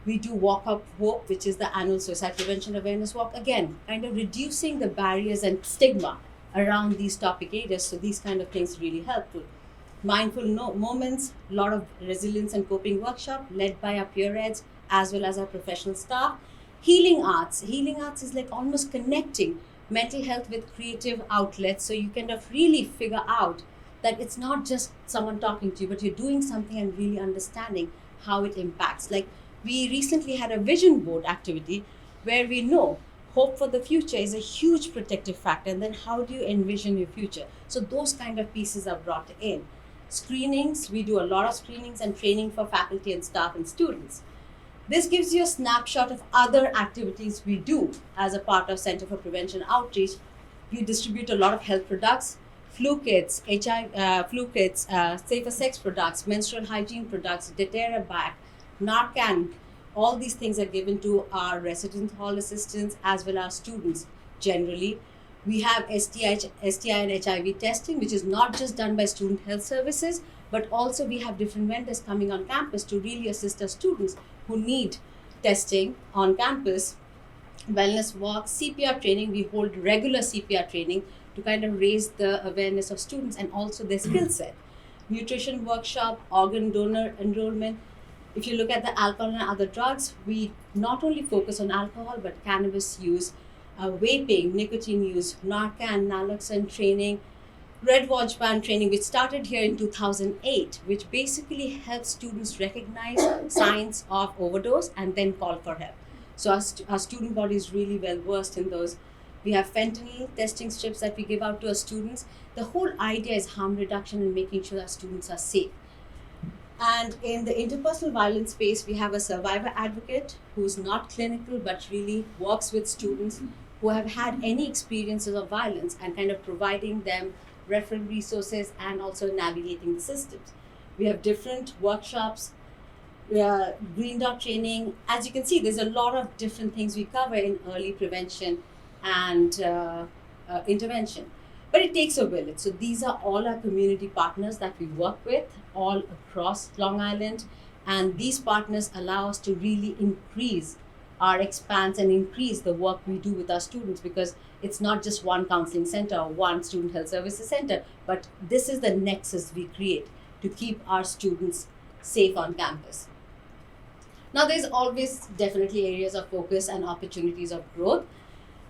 We do Walk Up Hope, which is the annual suicide prevention awareness walk. Again, kind of reducing the barriers and stigma around these topic areas. So these kind of things really helpful. Mindful moments, a lot of resilience and coping workshop led by our peer heads as well as our professional staff. Healing arts. Healing arts is like almost connecting mental health with creative outlets. So you kind of really figure out that it's not just someone talking to you, but you're doing something and really understanding how it impacts. Like we recently had a vision board activity where we know hope for the future is a huge protective factor. And then how do you envision your future? So those kind of pieces are brought in. Screenings, we do a lot of screenings and training for faculty and staff and students. This gives you a snapshot of other activities we do as a part of Center for Prevention Outreach. We distribute a lot of health products, flu kits, safer sex products, menstrual hygiene products, Deterra-Back, Narcan. All these things are given to our resident hall assistants as well as students generally. We have STI and HIV testing, which is not just done by student health services, but also we have different vendors coming on campus to really assist our students who need testing on campus. Wellness walks, CPR training, we hold regular CPR training to kind of raise the awareness of students and also their skill set. Nutrition workshop, organ donor enrollment. If you look at the alcohol and other drugs, we not only focus on alcohol, but cannabis use, vaping, nicotine use, Narcan, naloxone training, Red Watch Band training, which started here in 2008, which basically helps students recognize signs of overdose and then call for help. So our student body is really well versed in those. We have fentanyl testing strips that we give out to our students. The whole idea is harm reduction and making sure our students are safe. And in the interpersonal violence space, we have a survivor advocate who's not clinical, but really works with students who have had any experiences of violence and kind of providing them referral resources and also navigating the systems. We have different workshops, green dot training. As you can see, there's a lot of different things we cover in early prevention and intervention. But it takes a village. So these are all our community partners that we work with all across Long Island. And these partners allow us to really increase our expanse and increase the work we do with our students, because it's not just one counseling center or one student health services center, but this is the nexus we create to keep our students safe on campus. Now, there's always definitely areas of focus and opportunities of growth.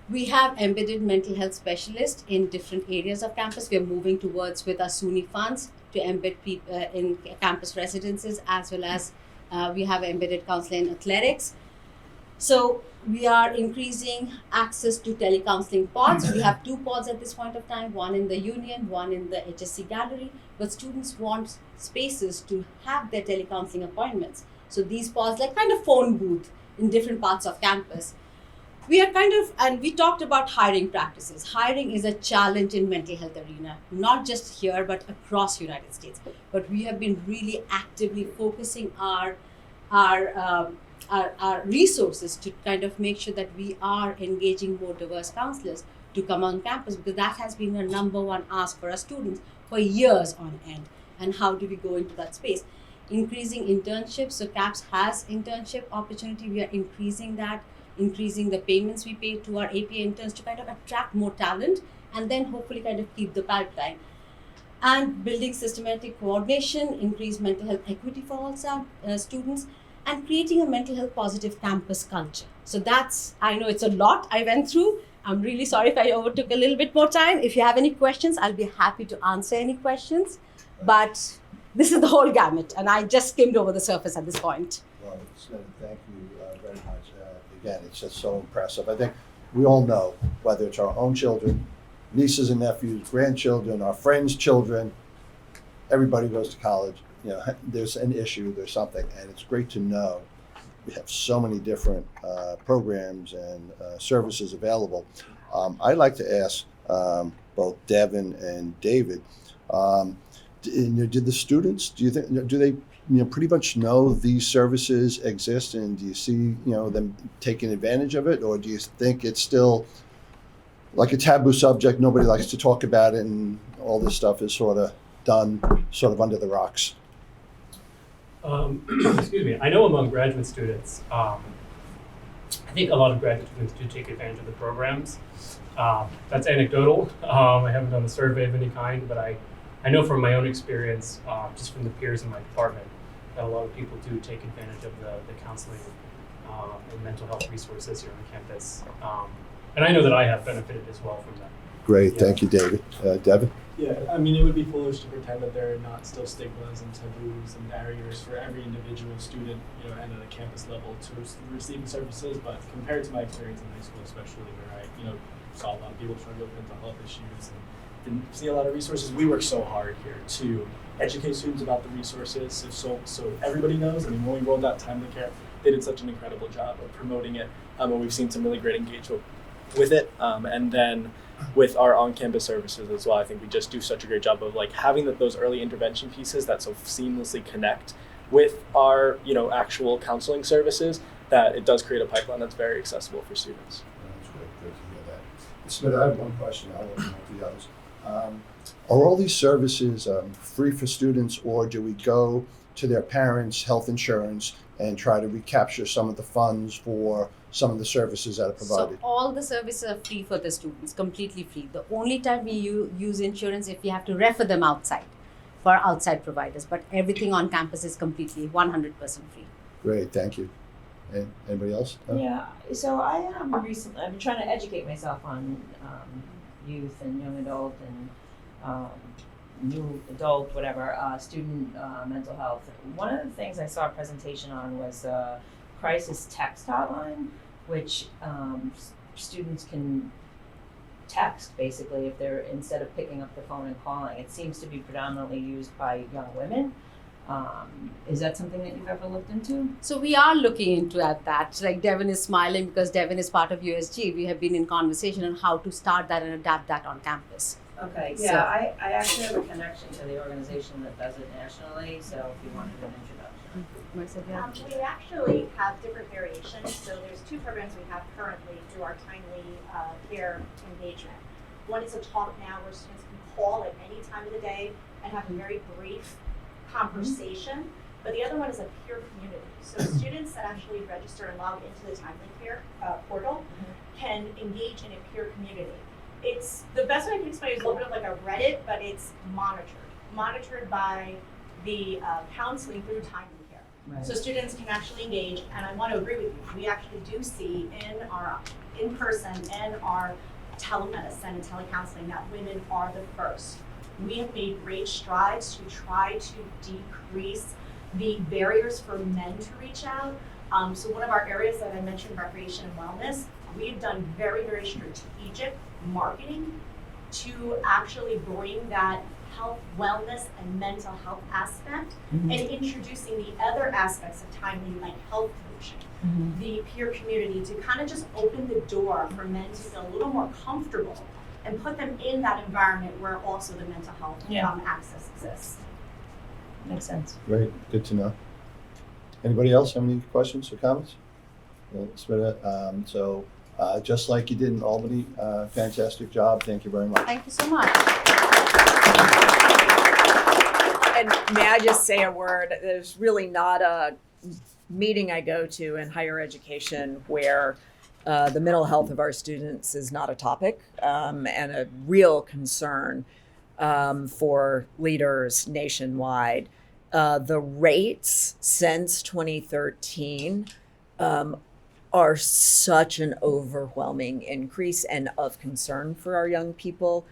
We have embedded mental health specialists in different areas of campus. We are moving towards with our SUNY funds to embed people in campus residences, as well as we have embedded counseling and athletics. So we are increasing access to telecounseling pods. We have 2 pods at this point of time, one in the Union, one in the HSC Gallery, but students want spaces to have their telecounseling appointments. So these pods, like kind of phone booth in different parts of campus. We are and we talked about hiring practices. Hiring is a challenge in mental health arena, not just here, but across the United States. But we have been really actively focusing our resources to kind of make sure that we are engaging more diverse counselors to come on campus, because that has been a number one ask for our students for years on end. And how do we go into that space? Increasing internships. So CAPS has internship opportunity. We are increasing that, increasing the payments we pay to our APA interns to kind of attract more talent and then hopefully kind of keep the pipeline. And building systematic coordination, increase mental health equity for all students, and creating a mental health positive campus culture. So that's, I know it's a lot I went through. I'm really sorry if I overtook a little bit more time. If you have any questions, I'll be happy to answer any questions. But this is the whole gamut, and I just skimmed over the surface at this point. Well, thank you very much. Again, it's just so impressive. I think we all know, whether it's our own children, nieces and nephews, grandchildren, our friends' children, everybody goes to college. there's an issue, there's something, and it's great to know we have so many different programs and services available. I'd like to ask both Devin and David, did the students, do they pretty much know these services exist, and do you see them taking advantage of it, or do you think it's still like a taboo subject, nobody likes to talk about it, and all this stuff is sort of done sort of under the rocks? Excuse me. I know among graduate students, I think a lot of graduate students do take advantage of the programs. That's anecdotal. I haven't done a survey of any kind, but I know from my own experience, just from the peers in my department, that a lot of people do take advantage of the counseling and mental health resources here on campus. And I know that I have benefited as well from that. Great, thank you, David. Devin? Yeah, I mean, it would be foolish to pretend that there are not still stigmas and taboos and barriers for every individual student, and at a campus level to receiving services. But compared to my experience in high school, especially where I, saw a lot of people struggle with mental health issues and didn't see a lot of resources, we work so hard here to educate students about the resources, so everybody knows. I mean, when we rolled out Timely Care, they did such an incredible job of promoting it, and we've seen some really great engagement with it. And then with our on-campus services as well, I think we just do such a great job of having those early intervention pieces that so seamlessly connect with our actual counseling services, that it does create a pipeline that's very accessible for students. That's great. Good to hear that. Smith, I have one question. I'll open up to the others. Are all these services free for students, or do we go to their parents' health insurance and try to recapture some of the funds for some of the services that are provided? So all the services are free for the students, completely free. The only time we use insurance if we have to refer them outside for outside providers, but everything on campus is completely 100% free. Great, thank you. And anybody else? Yeah, so I recently, I've been trying to educate myself on youth and young adult and new adult, whatever, student mental health. One of the things I saw a presentation on was crisis text hotline, which students can text basically if they're, instead of picking up the phone and calling. It seems to be predominantly used by young women. Is that something that you've ever looked into? So we are looking into that. Like Devin is smiling because Devin is part of USG. We have been in conversation on how to start that and adapt that on campus. Okay, So- yeah, I actually have a connection to the organization that does it nationally, so if you wanted an introduction. We actually have different variations. So there's two programs we have currently through our Timely Care engagement. One is a Talk Now, where students can call at any time of the day and have a very brief conversation. But the other one is a peer community. So students that actually register and log into the Timely Care portal can engage in a peer community. It's the best way I can explain it is a little bit like a Reddit, but it's monitored by the counseling through Timely Care. Right. So students can actually engage, and I want to agree with you. We actually do see in our in-person and our telemedicine and telecounseling that women are the first. We have made great strides to try to decrease the barriers for men to reach out. So one of our areas that I mentioned, recreation and wellness, we've done very, very strategic marketing to actually bring that health, wellness, and mental health aspect, and introducing the other aspects of Timely, like health coaching, the peer community, to kind of just open the door for men to feel a little more comfortable and put them in that environment where also the mental health access exists. Makes sense. Great, good to know. Anybody else have any questions or comments? Well, so just like you did in Albany, fantastic job. Thank you very much. Thank you so much. And may I just say a word? There's really not a meeting I go to in higher education where the mental health of our students is not a topic and a real concern for leaders nationwide. The rates since 2013 are such an overwhelming increase and of concern for our young people.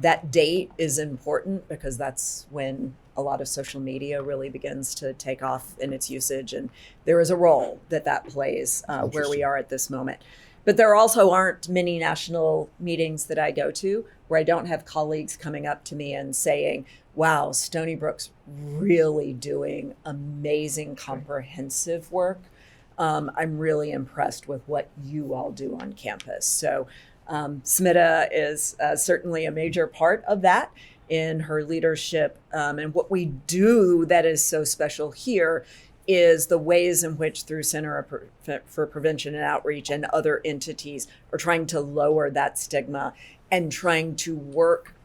That date is important because that's when a lot of social media really begins to take off in its usage, and there is a role that plays where we are at this moment. But there also aren't many national meetings that I go to where I don't have colleagues coming up to me and saying, wow, Stony Brook's really doing amazing comprehensive work. I'm really impressed with what you all do on campus. So Smita is certainly a major part of that in her leadership. And what we do that is so special here is the ways in which through Center for Prevention and Outreach and other entities are trying to lower that stigma and trying to work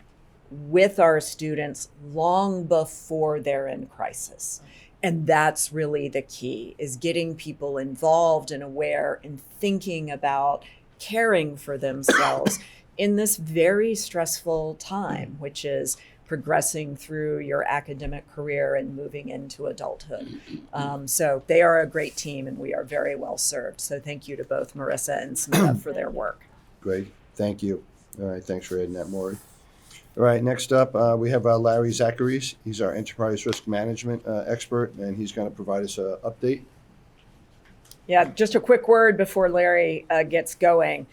with our students long before they're in crisis. And that's really the key, is getting people involved and aware and thinking about caring for themselves in this very stressful time, which is progressing through your academic career and moving into adulthood. So they are a great team and we are very well served. So thank you to both Marissa and Smita for their work. Great, thank you. All right, thanks for adding that, Maury. All right, next up, we have Larry Zacharies. He's our enterprise risk management expert, and he's going to provide us an update. Yeah, just a quick word before Larry gets going.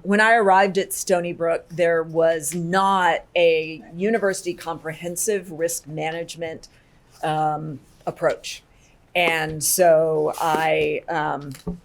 When I arrived at Stony Brook, there was not a university comprehensive risk management approach. And so I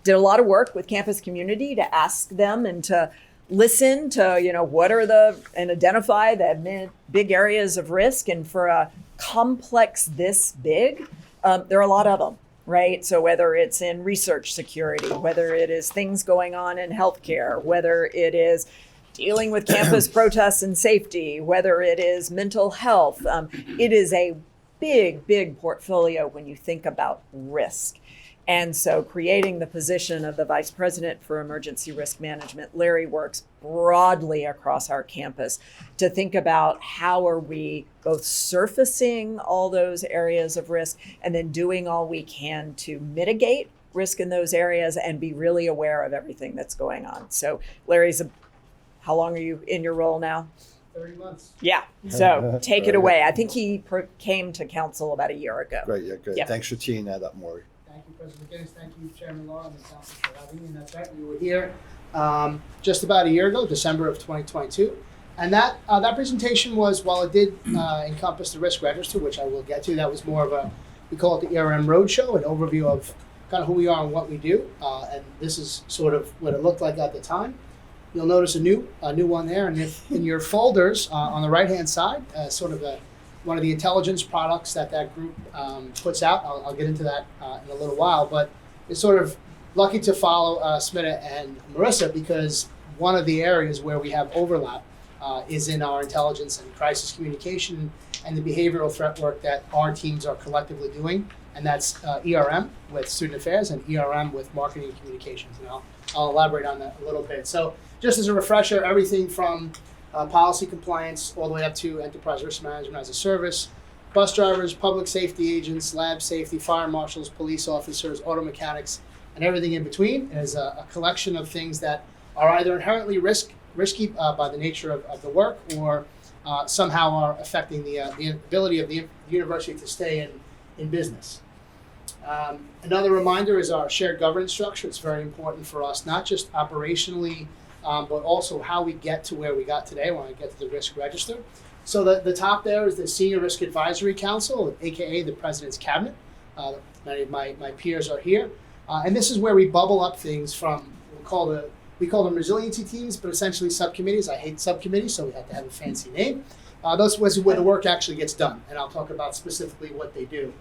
did a lot of work with campus community to ask them and to listen to, what are and identify the big areas of risk. And for a complex this big, there are a lot of them, right? So whether it's in research security, whether it is things going on in healthcare, whether it is dealing with campus protests and safety, whether it is mental health, it is a big portfolio when you think about risk. And so creating the position of the Vice President for Emergency Risk Management, Larry works broadly across our campus to think about how are we both surfacing all those areas of risk and then doing all we can to mitigate risk in those areas and be really aware of everything that's going on. So Larry's, how long are you in your role now? 30 months. Yeah, so take it away. I think he came to council about a year ago. Great, yeah, good. Yeah. Thanks for teeing that up, Maury. Thank you, President McGinnis. Thank you, Chairman Law and the council for having me. And that's right, we were here just about a year ago, December of 2022. And that presentation was, while it did encompass the risk register, which I will get to, that was more of we call it the ERM Roadshow, an overview of kind of who we are and what we do. And this is sort of what it looked like at the time. You'll notice a new one there. And if in your folders on the right-hand side, sort of one of the intelligence products that group puts out. I'll get into that in a little while, but it's sort of lucky to follow Smita and Marissa because one of the areas where we have overlap is in our intelligence and crisis communication and the behavioral threat work that our teams are collectively doing, and that's ERM with student affairs and ERM with marketing and communications, and I'll elaborate on that a little bit. So just as a refresher, everything from policy compliance all the way up to enterprise risk management as a service, bus drivers, public safety agents, lab safety, fire marshals, police officers, auto mechanics, and everything in between is a collection of things that are either inherently risky by the nature of the work or somehow are affecting the ability of the university to stay in business. Another reminder is our shared governance structure. It's very important for us, not just operationally, but also how we get to where we got today when we get to the risk register. So the top there is the Senior Risk Advisory Council, aka the President's Cabinet. Many of my peers are here. And this is where we bubble up things from, we call them resiliency teams, but essentially subcommittees. I hate subcommittees, so we have to have a fancy name. Those is where the work actually gets done, and I'll talk about specifically what they do.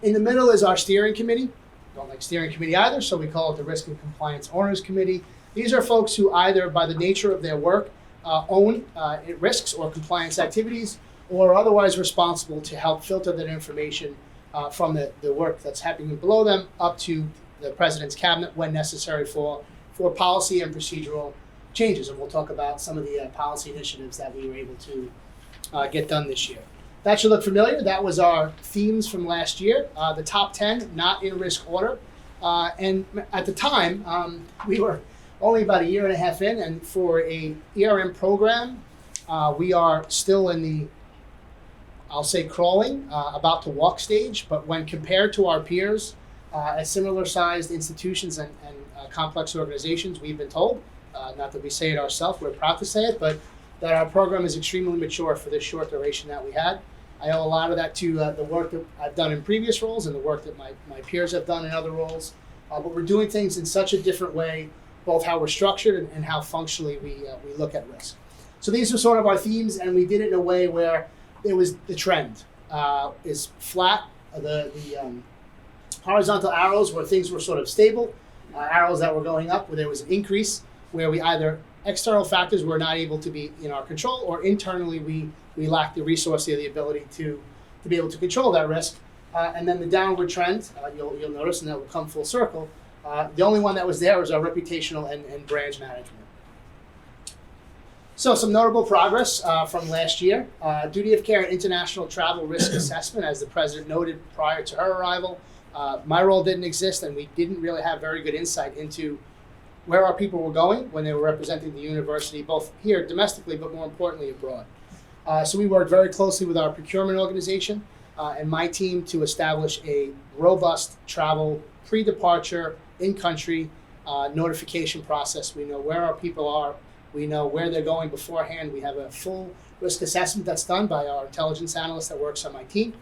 In the middle is our steering committee. Don't like steering committee either, so we call it the Risk and Compliance Owners Committee. These are folks who either by the nature of their work own risks or compliance activities or are otherwise responsible to help filter that information from the work that's happening below them up to the President's Cabinet when necessary for policy and procedural changes. And we'll talk about some of the policy initiatives that we were able to get done this year. That should look familiar. That was our themes from last year. The top 10, not in risk order. And at the time, we were only about a year and a half in, and for a ERM program, we are still in the, I'll say crawling, about to walk stage, but when compared to our peers at similar sized institutions and complex organizations, we've been told, not that we say it ourselves, we're proud to say it, but that our program is extremely mature for this short duration that we had. I owe a lot of that to the work that I've done in previous roles and the work that my peers have done in other roles. But we're doing things in such a different way, both how we're structured and how functionally we look at risk. So these are sort of our themes, and we did it in a way where it was the trend is flat. The horizontal arrows where things were sort of stable, arrows that were going up where there was an increase, where we either external factors were not able to be in our control, or internally we lacked the resource or the ability to be able to control that risk. And then the downward trend, you'll notice, and that will come full circle. The only one that was there was our reputational and brand management. So some notable progress from last year. Duty of care and international travel risk assessment, as the president noted prior to her arrival. My role didn't exist, and we didn't really have very good insight into where our people were going when they were representing the university, both here domestically, but more importantly abroad. So we worked very closely with our procurement organization and my team to establish a robust travel pre-departure, in-country notification process. We know where our people are. We know where they're going beforehand. We have a full risk assessment that's done by our intelligence analyst that works on my team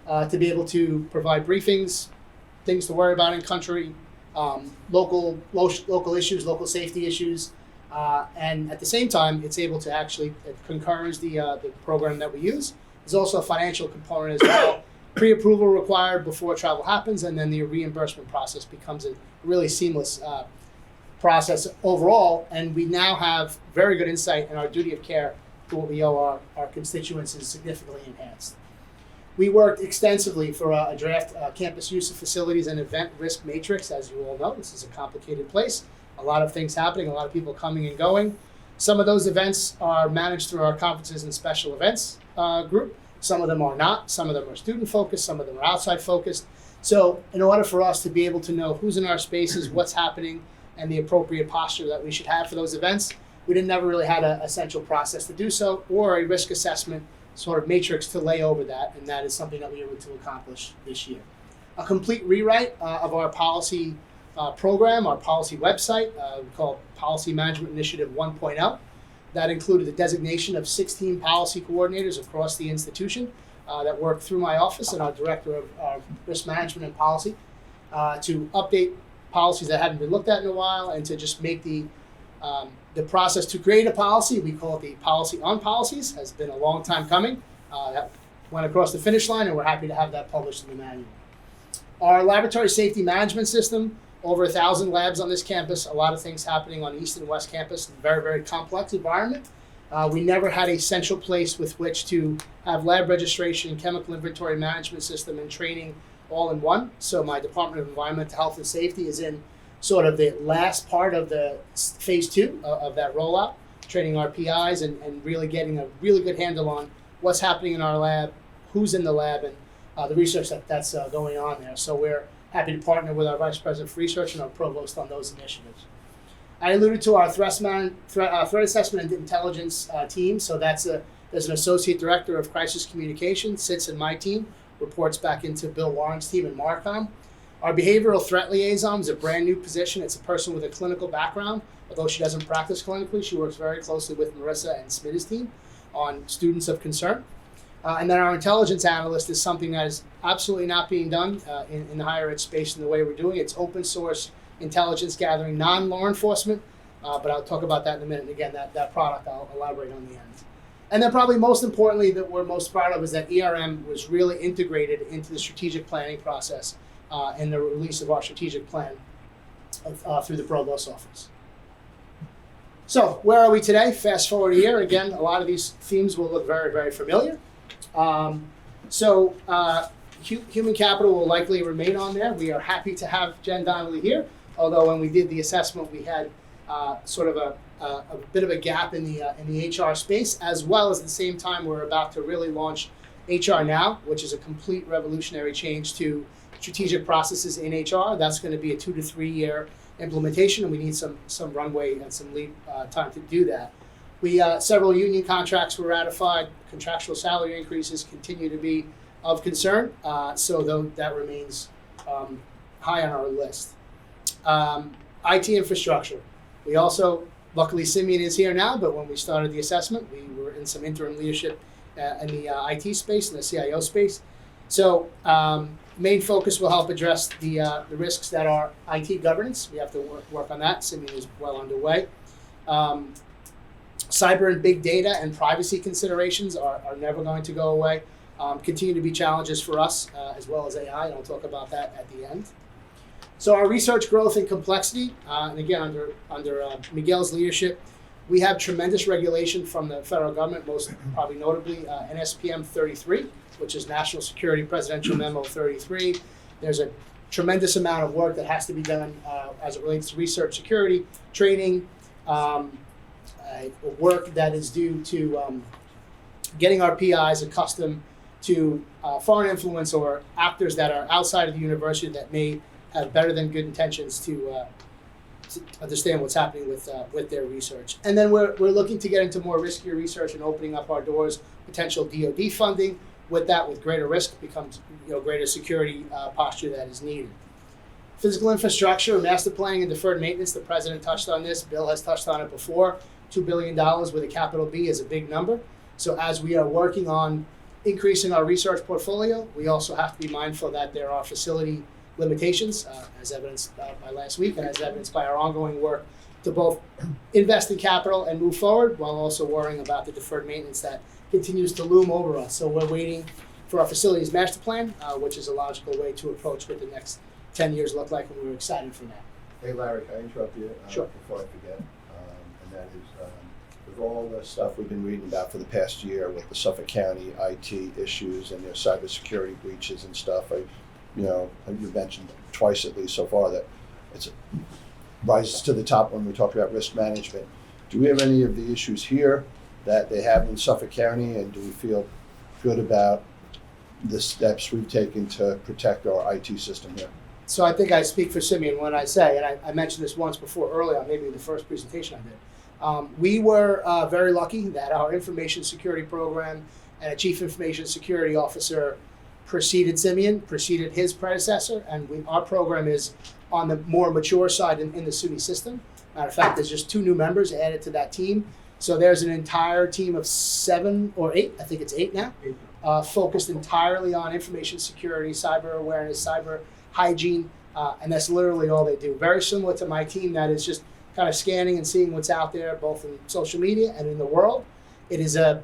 to be able to provide briefings, things to worry about in country, local issues, local safety issues, and at the same time, it's able to actually, it concurs the program that we use. There's also a financial component as well. Pre-approval required before travel happens, and then the reimbursement process becomes a really seamless process overall, and we now have very good insight in our duty of care to what we owe our constituents is significantly enhanced. We worked extensively for a draft campus use of facilities and event risk matrix. As you all know, this is a complicated place. A lot of things happening, a lot of people coming and going. Some of those events are managed through our conferences and special events group. Some of them are not. Some of them are student focused. Some of them are outside focused. So in order for us to be able to know who's in our spaces, what's happening, and the appropriate posture that we should have for those events, we didn't never really had a central process to do so, or a risk assessment sort of matrix to lay over that, and that is something that we were able to accomplish this year. A complete rewrite of our policy program, our policy website, we call it Policy Management Initiative 1.0. That included the designation of 16 policy coordinators across the institution that work through my office and our director of risk management and policy to update policies that hadn't been looked at in a while, and to just make the process to create a policy, we call it the policy on policies, has been a long time coming. That went across the finish line, and we're happy to have that published in the manual. Our laboratory safety management system, over 1,000 labs on this campus, a lot of things happening on East and West Campus, very, very complex environment. We never had a central place with which to have lab registration, chemical inventory management system, and training all in one. So my Department of Environmental Health and Safety is in sort of the last part of the phase 2 of that rollout, training our PIs and really getting a really good handle on what's happening in our lab, who's in the lab, and the research that's going on there. So we're happy to partner with our Vice President for Research and our Provost on those initiatives. I alluded to our threat assessment and intelligence team. So there's an Associate Director of Crisis Communications, sits in my team, reports back into Bill Warren's team in Marcom. Our behavioral threat liaison is a brand new position. It's a person with a clinical background. Although she doesn't practice clinically, she works very closely with Marissa and Smitty's team on students of concern. And then our intelligence analyst is something that is absolutely not being done in the higher ed space in the way we're doing it. It's open source intelligence gathering, non-law enforcement, but I'll talk about that in a minute. And again, that product I'll elaborate on the end. And then probably most importantly that we're most proud of is that ERM was really integrated into the strategic planning process and the release of our strategic plan through the Provost Office. So where are we today? Fast forward a year. Again, a lot of these themes will look very, very familiar. Human capital will likely remain on there. We are happy to have Jen Donnelly here, although when we did the assessment, we had sort of a bit of a gap in the HR space, as well as at the same time we're about to really launch HR Now, which is a complete revolutionary change to strategic processes in HR. That's going to be a 2 to 3 year implementation, and we need some runway and some lead time to do that. Several union contracts were ratified. Contractual salary increases continue to be of concern, so though that remains high on our list. IT infrastructure. We also, luckily Simeon is here now, but when we started the assessment, we were in some interim leadership in the IT space, in the CIO space. So main focus will help address the risks that are IT governance. We have to work on that. Simeon is well underway. Cyber and big data and privacy considerations are never going to go away. Continue to be challenges for us as well as AI, and I'll talk about that at the end. So our research growth and complexity, and again under Miguel's leadership, we have tremendous regulation from the federal government, most probably notably NSPM 33, which is National Security Presidential Memo 33. There's a tremendous amount of work that has to be done as it relates to research security, training, work that is due to getting our PIs accustomed to foreign influence or actors that are outside of the university that may have better than good intentions to understand what's happening with their research. And then we're looking to get into more riskier research and opening up our doors, potential DoD funding. With that, with greater risk becomes greater security posture that is needed. Physical infrastructure, master planning, and deferred maintenance. The president touched on this. Bill has touched on it before. $2 billion with a capital B is a big number. So as we are working on increasing our research portfolio, we also have to be mindful that there are facility limitations, as evidenced by last week and as evidenced by our ongoing work to both invest in capital and move forward while also worrying about the deferred maintenance that continues to loom over us. So we're waiting for our facilities master plan, which is a logical way to approach what the next 10 years look like, and we're excited for that. Hey Larry, can I interrupt you Sure. before I forget? And that is, with all the stuff we've been reading about for the past year with the Suffolk County IT issues and their cybersecurity breaches and stuff, you've mentioned twice at least so far that it rises to the top when we talk about risk management. Do we have any of the issues here that they have in Suffolk County, and do we feel good about the steps we've taken to protect our IT system here? So I think I speak for Simeon when I say, and I mentioned this once before earlier, maybe in the first presentation I did. We were very lucky that our information security program and a chief information security officer preceded Simeon, preceded his predecessor, and our program is on the more mature side in the SUNY system. Matter of fact, there's just 2 new members added to that team. So there's an entire team of 7 or 8, I think it's 8 now, focused entirely on information security, cyber awareness, cyber hygiene, and that's literally all they do. Very similar to my team that is just kind of scanning and seeing what's out there, both in social media and in the world. It is a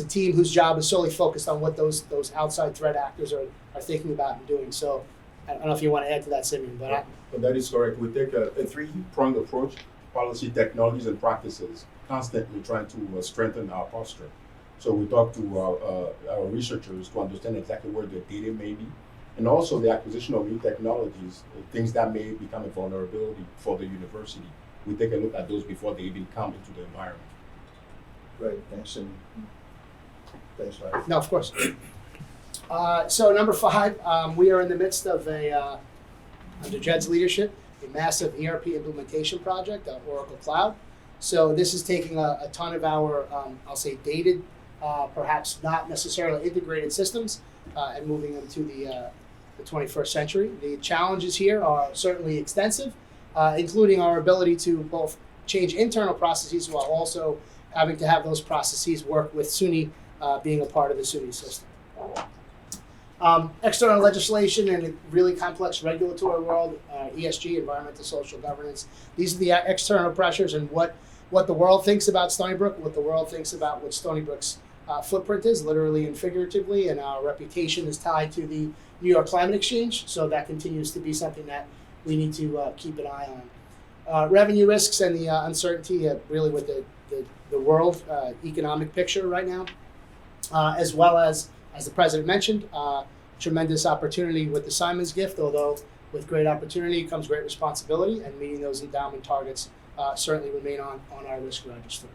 team whose job is solely focused on what those outside threat actors are thinking about and doing. So I don't know if you want to add to that, Simeon, but that is correct. We take a 3-pronged approach: policy, technologies, and practices, constantly trying to strengthen our posture. So we talk to our researchers to understand exactly where the data may be, and also the acquisition of new technologies, things that may become a vulnerability for the university. We take a look at those before they even come into the environment. Great, thanks, and thanks, Larry. no, of course. So number 5, we are in the midst of under Jed's leadership, a massive ERP implementation project, Oracle Cloud. So this is taking a ton of our, I'll say, dated, perhaps not necessarily integrated systems, and moving them to the 21st century. The challenges here are certainly extensive, including our ability to both change internal processes while also having to have those processes work with SUNY being a part of the SUNY system. External legislation and a really complex regulatory world, ESG, environmental social governance. These are the external pressures and what the world thinks about Stony Brook, what the world thinks about what Stony Brook's footprint is, literally and figuratively, and our reputation is tied to the New York Climate Exchange, so that continues to be something that we need to keep an eye on. Revenue risks and the uncertainty really with the world economic picture right now, as well as the President mentioned, tremendous opportunity with the Simon's gift, although with great opportunity comes great responsibility, and meeting those endowment targets certainly remain on our risk register.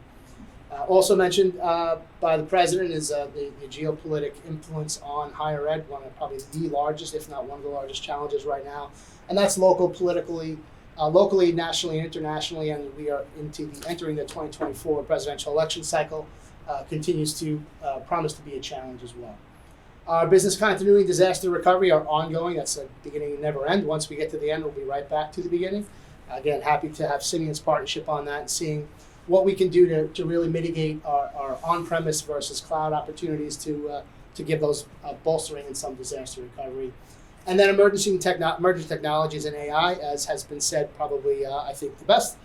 Also mentioned by the President is the geopolitical influence on higher ed, one of probably the largest, if not one of the largest challenges right now, and that's locally, nationally, and internationally, and we are entering the 2024 presidential election cycle. Continues to promise to be a challenge as well. Our business continuity, disaster recovery are ongoing. That's a beginning and never end. Once we get to the end, we'll be right back to the beginning. Again, happy to have Simeon's partnership on that and seeing what we can do to really mitigate our on-premise versus cloud opportunities to give those bolstering in some disaster recovery. And then emerging technologies and AI, as has been said, probably I think the best.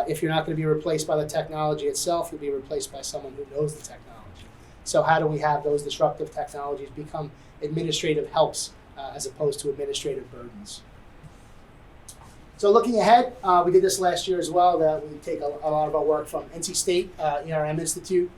If you're not going to be replaced by the technology itself, you'll be replaced by someone who knows the technology. So how do we have those disruptive technologies become administrative helps as opposed to administrative burdens? So looking ahead, we did this last year as well, that we take a lot of our work from NC State ERM Institute.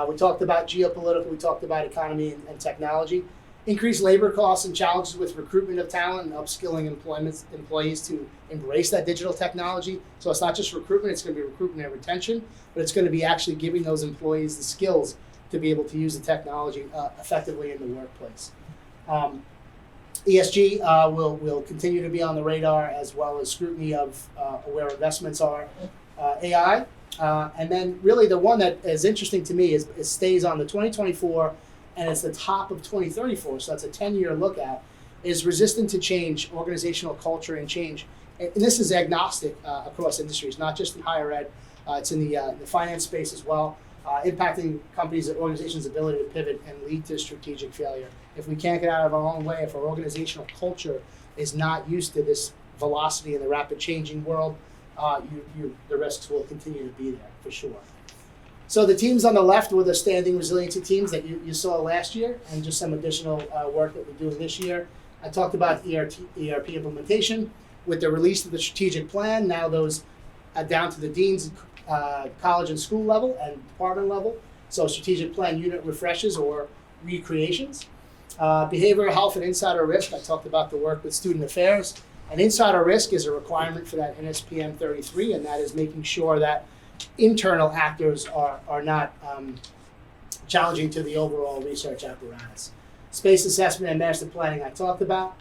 We talked about geopolitical, we talked about economy and technology. Increased labor costs and challenges with recruitment of talent and upskilling employees to embrace that digital technology. So it's not just recruitment, it's going to be recruitment and retention, but it's going to be actually giving those employees the skills to be able to use the technology effectively in the workplace. ESG will continue to be on the radar, as well as scrutiny of where investments are. AI, and then really the one that is interesting to me is stays on the 2024, and it's the top of 2034, so that's a 10-year look at, is resistant to change, organizational culture and change. And this is agnostic across industries, not just in higher ed, it's in the finance space as well, impacting companies' and organizations' ability to pivot and lead to strategic failure. If we can't get out of our own way, if our organizational culture is not used to this velocity in the rapid changing world, the risks will continue to be there for sure. So the teams on the left were the standing resiliency teams that you saw last year, and just some additional work that we're doing this year. I talked about ERP implementation. With the release of the strategic plan, now those down to the dean's college and school level and department level. So strategic plan unit refreshes or recreations. Behavioral health and insider risk, I talked about the work with student affairs. And insider risk is a requirement for that NSPM 33, and that is making sure that internal actors are not challenging to the overall research apparatus. Space assessment and master planning I talked about.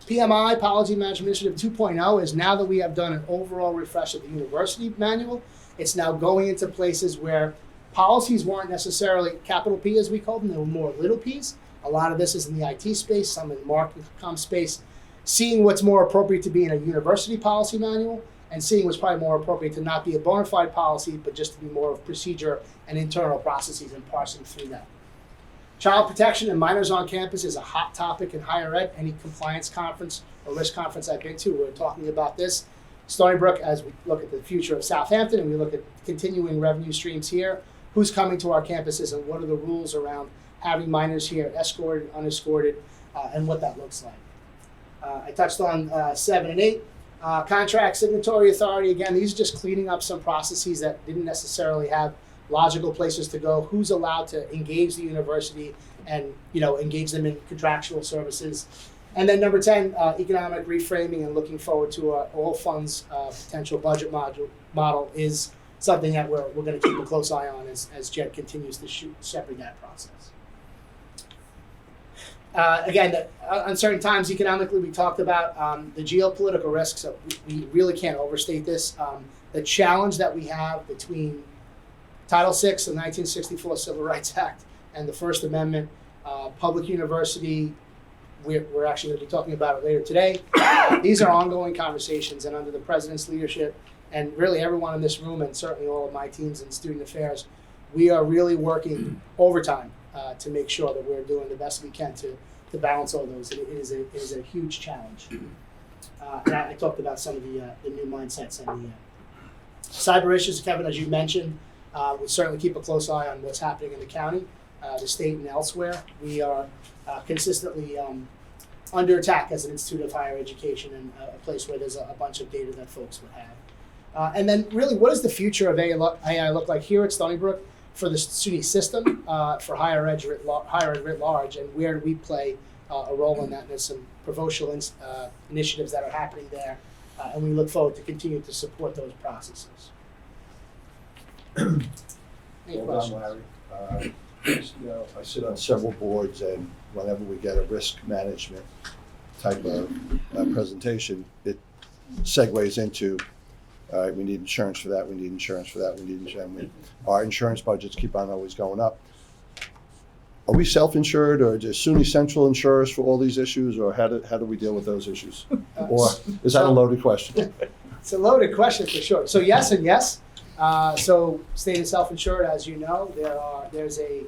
PMI, Policy Management Initiative 2.0, is now that we have done an overall refresh of the university manual, it's now going into places where policies weren't necessarily capital P as we call them, they were more little p's. A lot of this is in the IT space, some in the marketing comm space, seeing what's more appropriate to be in a university policy manual, and seeing what's probably more appropriate to not be a bona fide policy, but just to be more of procedure and internal processes and parsing through that. Child protection and minors on campus is a hot topic in higher ed. Any compliance conference or risk conference I've been to, we're talking about this. Stony Brook, as we look at the future of Southampton and we look at continuing revenue streams here, who's coming to our campuses and what are the rules around having minors here, escorted, unescorted, and what that looks like. I touched on 7 and 8. Contract signatory authority, again, these are just cleaning up some processes that didn't necessarily have logical places to go. Who's allowed to engage the university and engage them in contractual services. And then number 10, economic reframing and looking forward to all funds potential budget model is something that we're going to keep a close eye on as JED continues to shepherd that process. Again, uncertain times economically, we talked about the geopolitical risks. So we really can't overstate this. The challenge that we have between Title VI, the 1964 Civil Rights Act, and the First Amendment, public university, we're actually going to be talking about it later today. These are ongoing conversations, and under the president's leadership, and really everyone in this room, and certainly all of my teams in student affairs, we are really working overtime to make sure that we're doing the best we can to balance all those. It is a huge challenge. And I talked about some of the new mindsets and the cyber issues, Kevin, as you mentioned. We certainly keep a close eye on what's happening in the county, the state, and elsewhere. We are consistently under attack as an institute of higher education and a place where there's a bunch of data that folks would have. And then really, what does the future of AI look like here at Stony Brook for the SUNY system, for higher ed writ large, and where do we play a role in that? And there's some provincial initiatives that are happening there, and we look forward to continue to support those processes. Any questions? Larry. I sit on several boards, and whenever we get a risk management type of presentation, it segues into we need insurance for that, we need insurance for that, we need insurance. Our insurance budgets keep on always going up. Are we self-insured, or does SUNY Central insure us for all these issues, or how do we deal with those issues? Or is that a loaded question? It's a loaded question for sure. So yes and yes. So state is self-insured, as you know. There's a,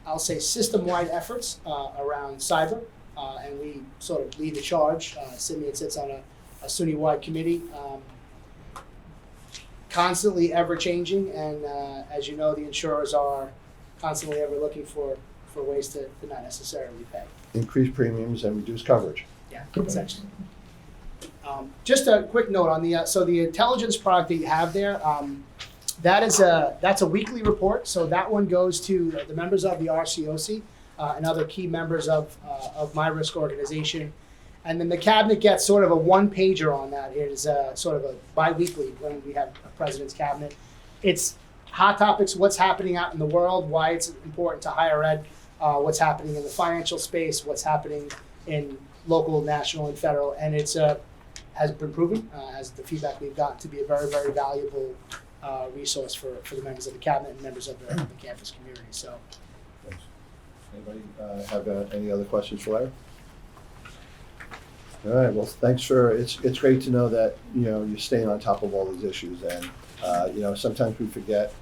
I'll say, system-wide efforts around cyber, and we sort of lead the charge. Simeon sits on a SUNY-wide committee, constantly ever-changing, and as you know, the insurers are constantly ever looking for ways to not necessarily pay. Increase premiums and reduce coverage. Yeah, essentially. Just a quick note on the so the intelligence product that you have there. That's a weekly report. So that one goes to the members of the RCOC and other key members of my risk organization. And then the cabinet gets sort of a one-pager on that. It is sort of a bi-weekly when we have a president's cabinet. It's hot topics, what's happening out in the world, why it's important to higher ed, what's happening in the financial space, what's happening in local, national, and federal. And it's has been proven, as the feedback we've gotten, to be a very, very valuable resource for the members of the cabinet and members of the campus community. So, Thanks. Anybody have any other questions for Larry? All right. Well, thanks for it's great to know that you're staying on top of all these issues, and sometimes we forget.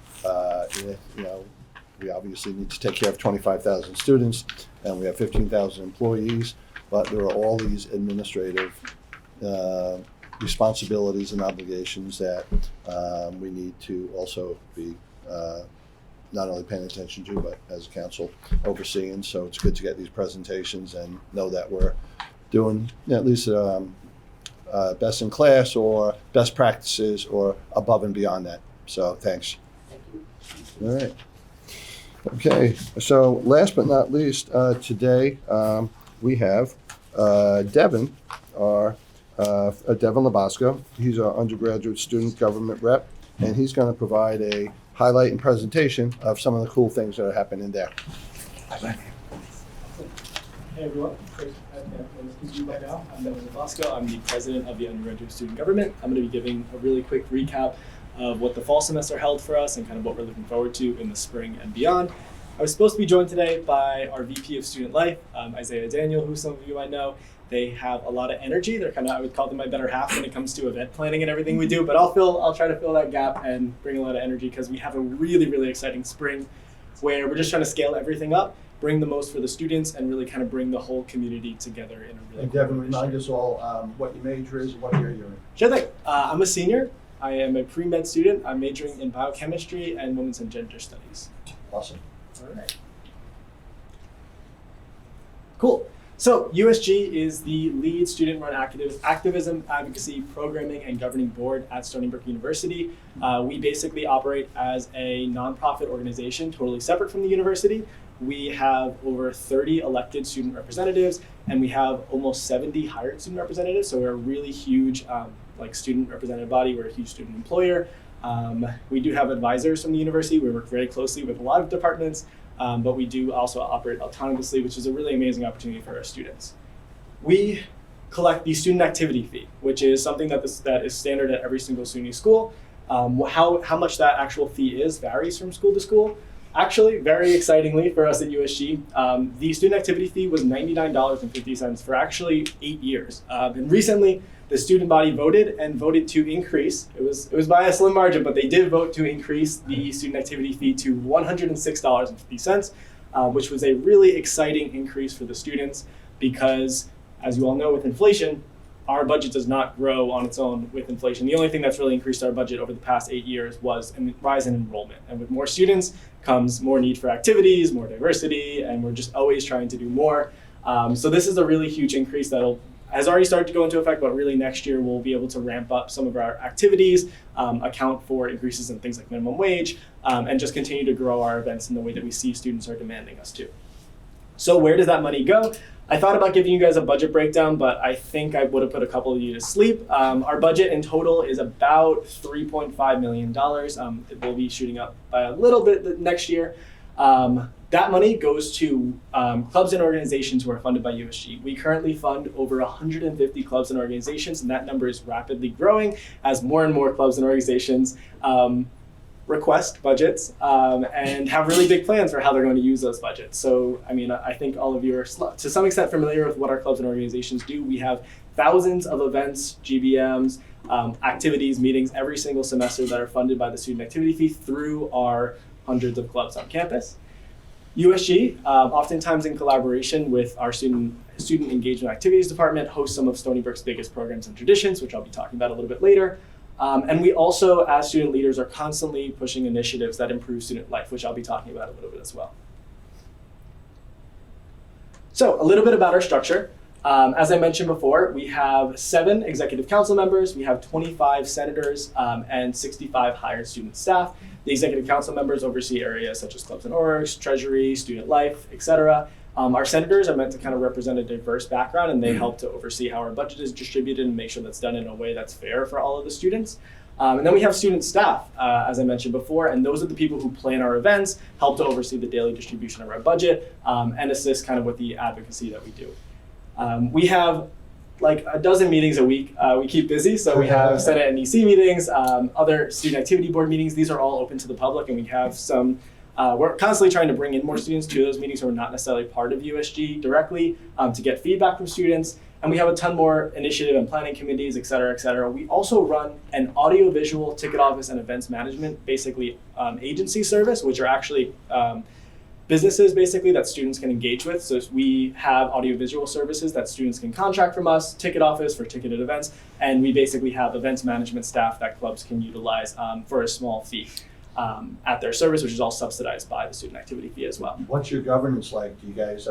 We obviously need to take care of 25,000 students, and we have 15,000 employees, but there are all these administrative responsibilities and obligations that we need to also be not only paying attention to, but as a council overseeing. So it's good to get these presentations and know that we're doing at least best in class or best practices or above and beyond that. So thanks. thank you. All right. Okay. So last but not least, today we have Devin, Devin Labasco. He's our undergraduate student government rep, and he's going to provide a highlight and presentation of some of the cool things that are happening there. Hey everyone, great to meet you by now. I'm Devin Labasco. I'm the president of the undergraduate student government. I'm going to be giving a really quick recap of what the fall semester held for us and kind of what we're looking forward to in the spring and beyond. I was supposed to be joined today by our VP of Student Life, Isaiah Daniel, who some of you might know. They have a lot of energy. They're kind of, I would call them my better half when it comes to event planning and everything we do, but I'll try to fill that gap and bring a lot of energy because we have a really, really exciting spring where we're just trying to scale everything up, bring the most for the students, and really kind of bring the whole community together in a really And cool Devin, way. remind us all what your major is, what year you're in. Sure thing. I'm a senior. I am a pre-med student. I'm majoring in biochemistry and women's and gender studies. Awesome. All right. Cool. So USG is the lead student-run activism, advocacy, programming, and governing board at Stony Brook University. We basically operate as a nonprofit organization, totally separate from the university. We have over 30 elected student representatives, and we have almost 70 hired student representatives. So we're a really huge student representative body. We're a huge student employer. We do have advisors from the university. We work very closely with a lot of departments. But we do also operate autonomously, which is a really amazing opportunity for our students. We collect the student activity fee, which is something that is standard at every single SUNY school. How much that actual fee is varies from school to school. Actually, very excitingly for us at USG, the student activity fee was $99.50 for actually 8 years. And recently, the student body voted to increase. It was by a slim margin, but they did vote to increase the student activity fee to $106.50, which was a really exciting increase for the students because, as you all know, with inflation, our budget does not grow on its own with inflation. The only thing that's really increased our budget over the past 8 years was a rise in enrollment. And with more students comes more need for activities, more diversity, and we're just always trying to do more. So this is a really huge increase that has already started to go into effect, but really next year we'll be able to ramp up some of our activities, account for increases in things like minimum wage, and just continue to grow our events in the way that we see students are demanding us to. So where does that money go? I thought about giving you guys a budget breakdown, but I think I would have put a couple of you to sleep. Our budget in total is about $3.5 million. It will be shooting up by a little bit next year. That money goes to clubs and organizations who are funded by USG. We currently fund over 150 clubs and organizations, and that number is rapidly growing as more and more clubs and organizations request budgets and have really big plans for how they're going to use those budgets. So, I mean, I think all of you are to some extent familiar with what our clubs and organizations do. We have thousands of events, GBMs, activities, meetings every single semester that are funded by the student activity fee through our hundreds of clubs on campus. USG, oftentimes in collaboration with our student engagement activities department, hosts some of Stony Brook's biggest programs and traditions, which I'll be talking about a little bit later. And we also, as student leaders, are constantly pushing initiatives that improve student life, which I'll be talking about a little bit as well. So a little bit about our structure. As I mentioned before, we have 7 executive council members, we have 25 senators, and 65 hired student staff. The executive council members oversee areas such as clubs and orgs, treasury, student life, etc. Our senators are meant to kind of represent a diverse background, and they help to oversee how our budget is distributed and make sure that's done in a way that's fair for all of the students. And then we have student staff, as I mentioned before, and those are the people who plan our events, help to oversee the daily distribution of our budget, and assist kind of with the advocacy that we do. We have like a dozen meetings a week. We keep busy, so we have Senate and EC meetings, other student activity board meetings. These are all open to the public, and we have some, we're constantly trying to bring in more students to those meetings who are not necessarily part of USG directly to get feedback from students. And we have a ton more initiative and planning committees, et cetera, et cetera. We also run an audiovisual ticket office and events management, basically agency service, which are actually businesses basically that students can engage with. So we have audiovisual services that students can contract from us, ticket office for ticketed events, and we basically have events management staff that clubs can utilize for a small fee at their service, which is all subsidized by the student activity fee as well. What's your governance like? Do you guys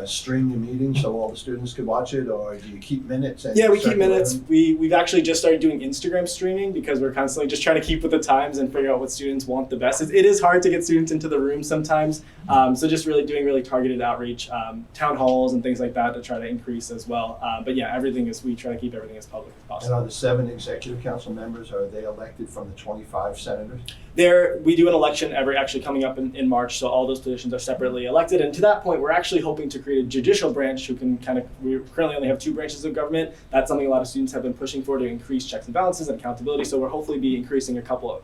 stream your meetings so all the students can watch it, or do you keep minutes? And Yeah, we keep minutes. them? We've actually just started doing Instagram streaming because we're constantly just trying to keep with the times and figure out what students want the best. It is hard to get students into the room sometimes, so just really doing really targeted outreach, town halls and things like that to try to increase as well. But yeah, we try to keep everything as public as And possible. are the 7 executive council members, are they elected from the 25 senators? We do an election actually coming up in March, so all those positions are separately elected. And to that point, we're actually hoping to create a judicial branch who can we currently only have 2 branches of government. That's something a lot of students have been pushing for to increase checks and balances and accountability. So we'll hopefully be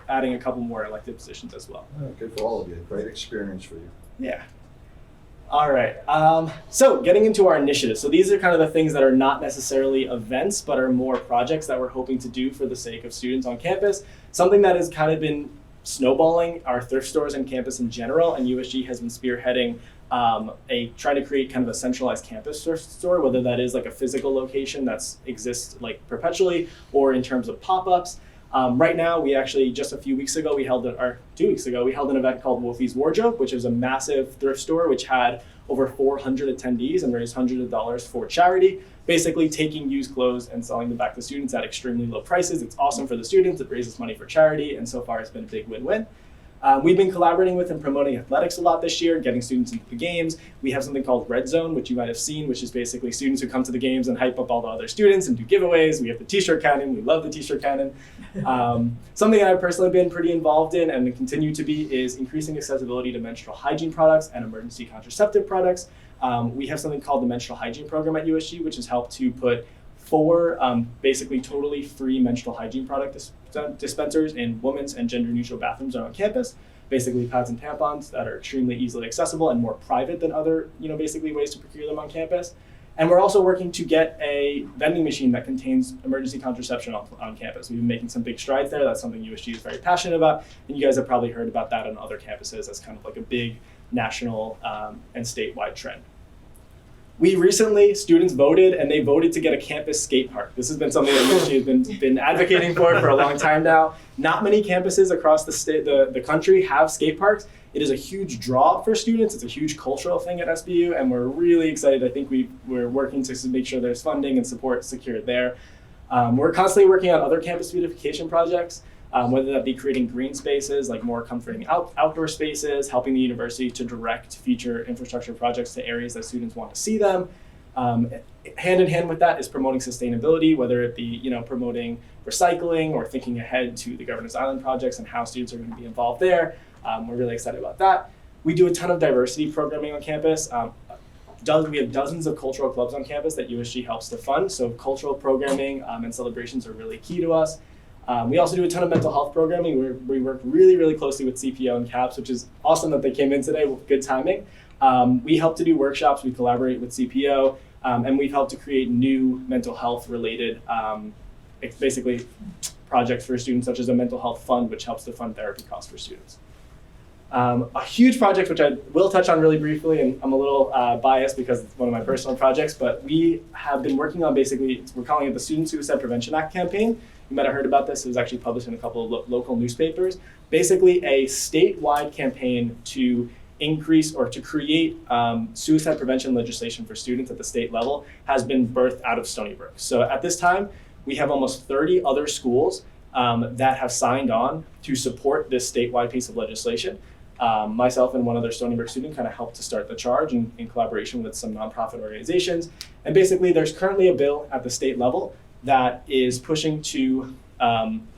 adding a couple more elected positions as well. Oh, good for all of you. Great experience for you. Yeah. All right. So getting into our initiatives. So these are kind of the things that are not necessarily events, but are more projects that we're hoping to do for the sake of students on campus. Something that has kind of been snowballing our thrift stores on campus in general, and USG has been spearheading trying to create kind of a centralized campus thrift store, whether that is like a physical location that exists like perpetually or in terms of pop-ups. Right now, we actually, just a few weeks ago, 2 weeks ago, we held an event called Wolfie's Wardrobe, which is a massive thrift store which had over 400 attendees and raised hundreds of dollars for charity, basically taking used clothes and selling them back to students at extremely low prices. It's awesome for the students, it raises money for charity, and so far it's been a big win-win. We've been collaborating with and promoting athletics a lot this year, getting students into the games. We have something called Red Zone, which you might have seen, which is basically students who come to the games and hype up all the other students and do giveaways. We have the t-shirt cannon. We love the t-shirt cannon. Something that I've personally been pretty involved in and continue to be is increasing accessibility to menstrual hygiene products and emergency contraceptive products. We have something called the Menstrual Hygiene Program at USG, which has helped to put 4 basically totally free menstrual hygiene product dispensers in women's and gender neutral bathrooms on campus. Basically pads and tampons that are extremely easily accessible and more private than other, basically ways to procure them on campus. And we're also working to get a vending machine that contains emergency contraception on campus. We've been making some big strides there. That's something USG is very passionate about. And you guys have probably heard about that on other campuses as kind of like a big national and statewide trend. Students voted, and they voted to get a campus skate park. This has been something that USG has been advocating for a long time now. Not many campuses across the country have skate parks. It is a huge draw for students. It's a huge cultural thing at SBU, and we're really excited. I think we're working to make sure there's funding and support secured there. We're constantly working on other campus beautification projects, whether that be creating green spaces, like more comforting outdoor spaces, helping the university to direct future infrastructure projects to areas that students want to see them. Hand in hand with that is promoting sustainability, whether it be promoting recycling or thinking ahead to the Governor's Island projects and how students are going to be involved there. We're really excited about that. We do a ton of diversity programming on campus. We have dozens of cultural clubs on campus that USG helps to fund, so cultural programming and celebrations are really key to us. We also do a ton of mental health programming. We work really, really closely with CPO and CAPS, which is awesome that they came in today with good timing. We help to do workshops. We collaborate with CPO. and we've helped to create new mental health related, basically projects for students, such as a mental health fund, which helps to fund therapy costs for students. A huge project, which I will touch on really briefly, and I'm a little biased because it's one of my personal projects, but we have been working on we're calling it the Student Suicide Prevention Act campaign. You might have heard about this. It was actually published in a couple of local newspapers. Basically a statewide campaign to increase or to create suicide prevention legislation for students at the state level has been birthed out of Stony Brook. So at this time, we have almost 30 other schools that have signed on to support this statewide piece of legislation. Myself and one other Stony Brook student kind of helped to start the charge in collaboration with some nonprofit organizations. And basically there's currently a bill at the state level that is pushing to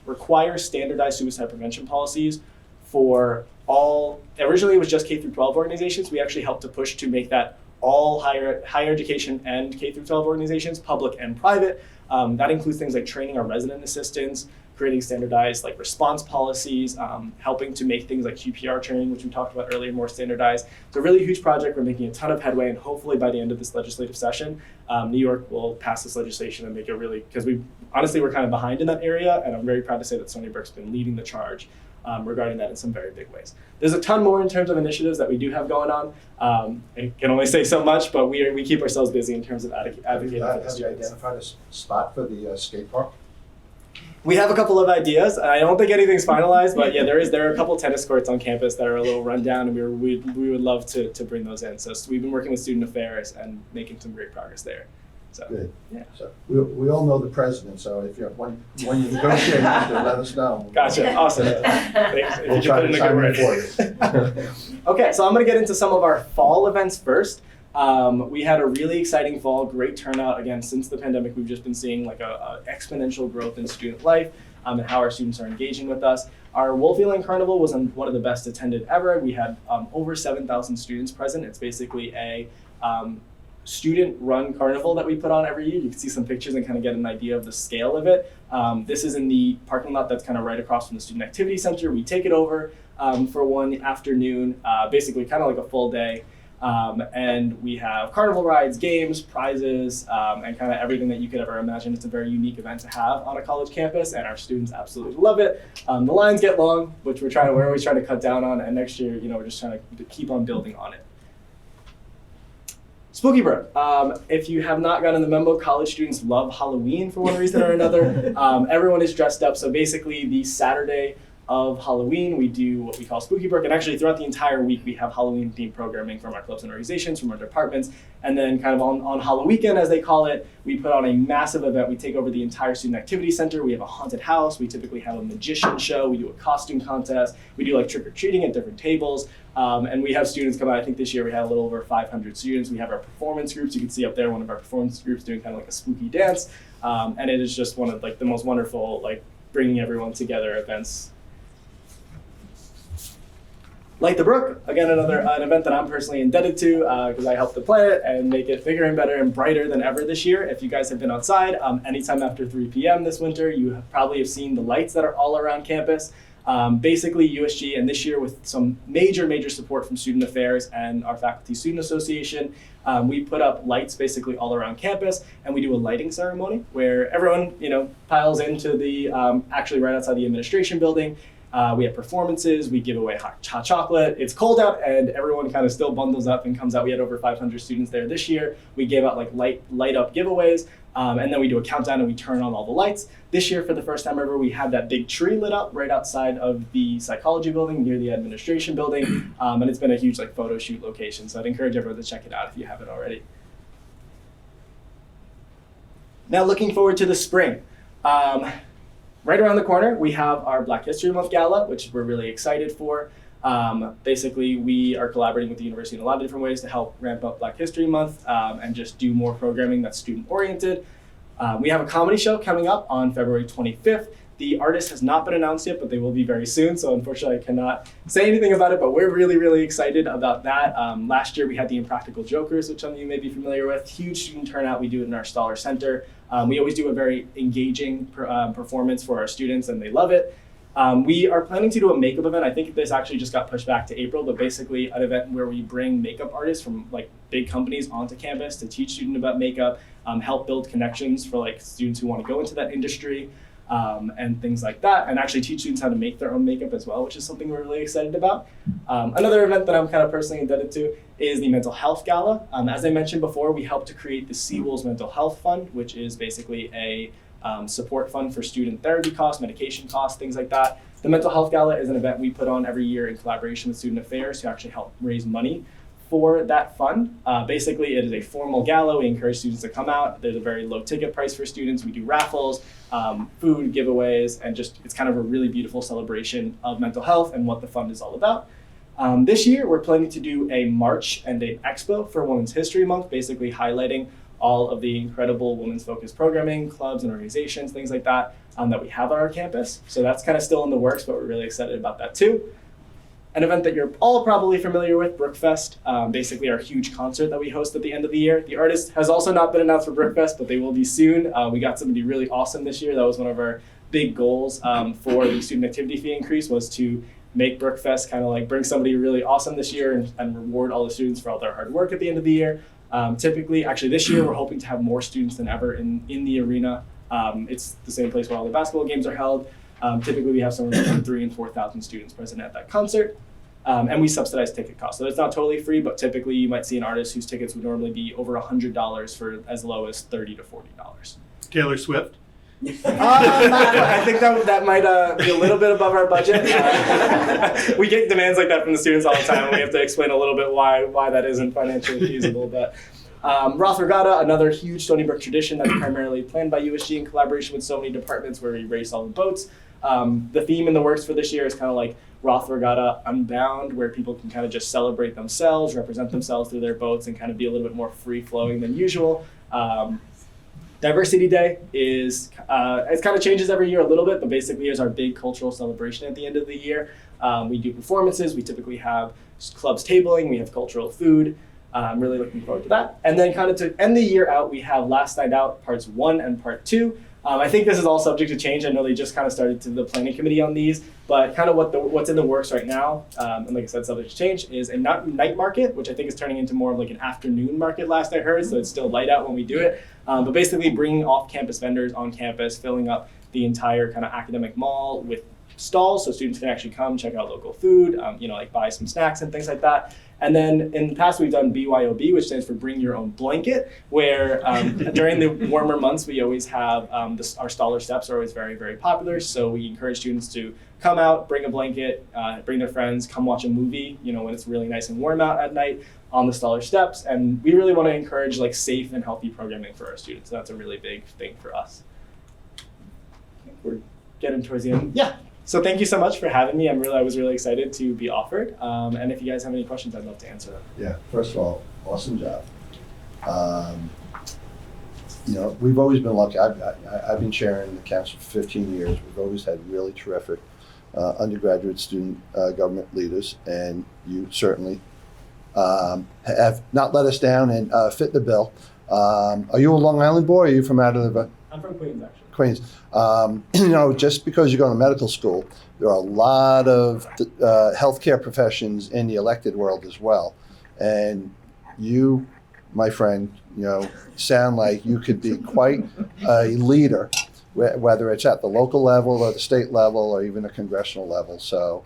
require standardized suicide prevention policies for all, originally it was just K through 12 organizations. We actually helped to push to make that all higher education and K through 12 organizations, public and private. That includes things like training our resident assistants, creating standardized response policies, helping to make things like QPR training, which we talked about earlier, more standardized. It's a really huge project. We're making a ton of headway, and hopefully by the end of this legislative session, New York will pass this legislation and make it really, because we're kind of behind in that area, and I'm very proud to say that Stony Brook's been leading the charge regarding that in some very big ways. There's a ton more in terms of initiatives that we do have going on. I can only say so much, but we keep ourselves busy in terms of advocating for the students. Have you identified a spot for the skate park? We have a couple of ideas. I don't think anything's finalized, but yeah, there are a couple tennis courts on campus that are a little run down, and we would love to bring those in. So we've been working with student affairs and making some great progress there. So good. Yeah. So we all know the president. So if when you negotiate, let us know. Gotcha. Awesome. Thanks. We'll try to chime in for you. Okay, so I'm going to get into some of our fall events first. We had a really exciting fall, great turnout. Again, since the pandemic, we've just been seeing a exponential growth in student life and how our students are engaging with us. Our Wolfie Lane Carnival was one of the best attended ever. We had over 7,000 students present. It's basically a student-run carnival that we put on every year. You can see some pictures and kind of get an idea of the scale of it. This is in the parking lot that's kind of right across from the Student Activity Center. We take it over for one afternoon, basically kind of like a full day. And we have carnival rides, games, prizes, and kind of everything that you could ever imagine. It's a very unique event to have on a college campus, and our students absolutely love it. The lines get long, which we're always trying to cut down on, and next year, we're just trying to keep on building on it. Spooky Brook. If you have not gotten the memo, college students love Halloween for one reason or another. Everyone is dressed up, so basically the Saturday of Halloween, we do what we call Spooky Brook, and actually throughout the entire week we have Halloween themed programming from our clubs and organizations, from our departments, and then kind of on Halloween weekend, as they call it, we put on a massive event. We take over the entire Student Activity Center. We have a haunted house. We typically have a magician show. We do a costume contest. We do trick-or-treating at different tables, and we have students come out. I think this year we had a little over 500 students. We have our performance groups. You can see up there one of our performance groups doing kind of a spooky dance, and it is just one of the most wonderful bringing everyone together events. Light the Brook, again, an event that I'm personally indebted to because I helped to plan it and make it bigger and better and brighter than ever this year. If you guys have been outside, anytime after 3 p.m. this winter, you probably have seen the lights that are all around campus. Basically, USG, and this year with some major support from Student Affairs and our Faculty Student Association, we put up lights basically all around campus, and we do a lighting ceremony where everyone, piles into the, actually right outside the administration building. We have performances, we give away hot chocolate. It's cold out and everyone kind of still bundles up and comes out. We had over 500 students there this year. We gave out light up giveaways, and then we do a countdown and we turn on all the lights. This year, for the first time ever, we had that big tree lit up right outside of the psychology building near the administration building, and it's been a huge photo shoot location. So I'd encourage everyone to check it out if you haven't already. Now looking forward to the spring. Right around the corner, we have our Black History Month Gala, which we're really excited for. Basically, we are collaborating with the university in a lot of different ways to help ramp up Black History Month and just do more programming that's student-oriented. We have a comedy show coming up on February 25th. The artist has not been announced yet, but they will be very soon, so unfortunately I cannot say anything about it, but we're really excited about that. Last year we had the Impractical Jokers, which some of you may be familiar with. Huge student turnout. We do it in our Stoller Center. We always do a very engaging performance for our students, and they love it. We are planning to do a makeup event. I think this actually just got pushed back to April, but basically an event where we bring makeup artists from like big companies onto campus to teach students about makeup, help build connections for like students who want to go into that industry, and things like that, and actually teach students how to make their own makeup as well, which is something we're really excited about. Another event that I'm kind of personally indebted to is the Mental Health Gala. As I mentioned before, we helped to create the Seawolves Mental Health Fund, which is basically a support fund for student therapy costs, medication costs, things like that. The Mental Health Gala is an event we put on every year in collaboration with Student Affairs to actually help raise money for that fund. Basically, it is a formal gala. We encourage students to come out. There's a very low ticket price for students. We do raffles, food giveaways, and just it's kind of a really beautiful celebration of mental health and what the fund is all about. This year, we're planning to do a march and an expo for Women's History Month, basically highlighting all of the incredible women's focused programming, clubs and organizations, things like that, that we have on our campus. So that's kind of still in the works, but we're really excited about that too. An event that you're all probably familiar with, Brookfest, basically our huge concert that we host at the end of the year. The artist has also not been announced for Brookfest, but they will be soon. We got somebody really awesome this year. That was one of our big goals for the student activity fee increase, was to make Brookfest kind of like bring somebody really awesome this year and reward all the students for all their hard work at the end of the year. Typically, actually this year, we're hoping to have more students than ever in the arena. It's the same place where all the basketball games are held. Typically, we have somewhere between 3,000 and 4,000 students present at that concert. And we subsidize ticket costs. So it's not totally free, but typically you might see an artist whose tickets would normally be over $100 for as low as $30 to $40. Taylor Swift? I think that might be a little bit above our budget. We get demands like that from the students all the time, and we have to explain a little bit why that isn't financially feasible. But Roth Regatta, another huge Stony Brook tradition that's primarily planned by USG in collaboration with so many departments, where we race all the boats. The theme in the works for this year is kind of like Roth Regatta Unbound, where people can kind of just celebrate themselves, represent themselves through their boats, and kind of be a little bit more free-flowing than usual. Diversity Day is, it kind of changes every year a little bit, but basically is our big cultural celebration at the end of the year. We do performances. We typically have clubs tabling. We have cultural food. I'm really looking forward to that. And then kind of to end the year out, we have Last Night Out Parts 1 and Part 2. I think this is all subject to change. I know they just kind of started to the planning committee on these, but kind of what's in the works right now, and like I said, subject to change, is a night market, which I think is turning into more of like an afternoon market last I heard, so it's still light out when we do it. But basically bringing off-campus vendors on campus, filling up the entire kind of academic mall with stalls so students can actually come check out local food, like buy some snacks and things like that. And then in the past, we've done BYOB, which stands for Bring Your Own Blanket, where during the warmer months, we always have our Staller Steps are always very, very popular. So we encourage students to come out, bring a blanket, bring their friends, come watch a movie, when it's really nice and warm out at night on the Staller Steps. And we really want to encourage like safe and healthy programming for our students. So that's a really big thing for us. We're getting towards the end. Yeah. So thank you so much for having me. I was really excited to be offered. And if you guys have any questions, I'd love to answer them. Yeah, first of all, awesome job. We've always been lucky. I've been chairing the council for 15 years. We've always had really terrific undergraduate student government leaders, and you certainly have not let us down and fit the bill. Are you a Long Island boy, or are you from out of the... I'm from Queens, actually. Queens. Just because you go to medical school, there are a lot of healthcare professions in the elected world as well. And you, my friend, sound like you could be quite a leader, whether it's at the local level or the state level or even the congressional level. So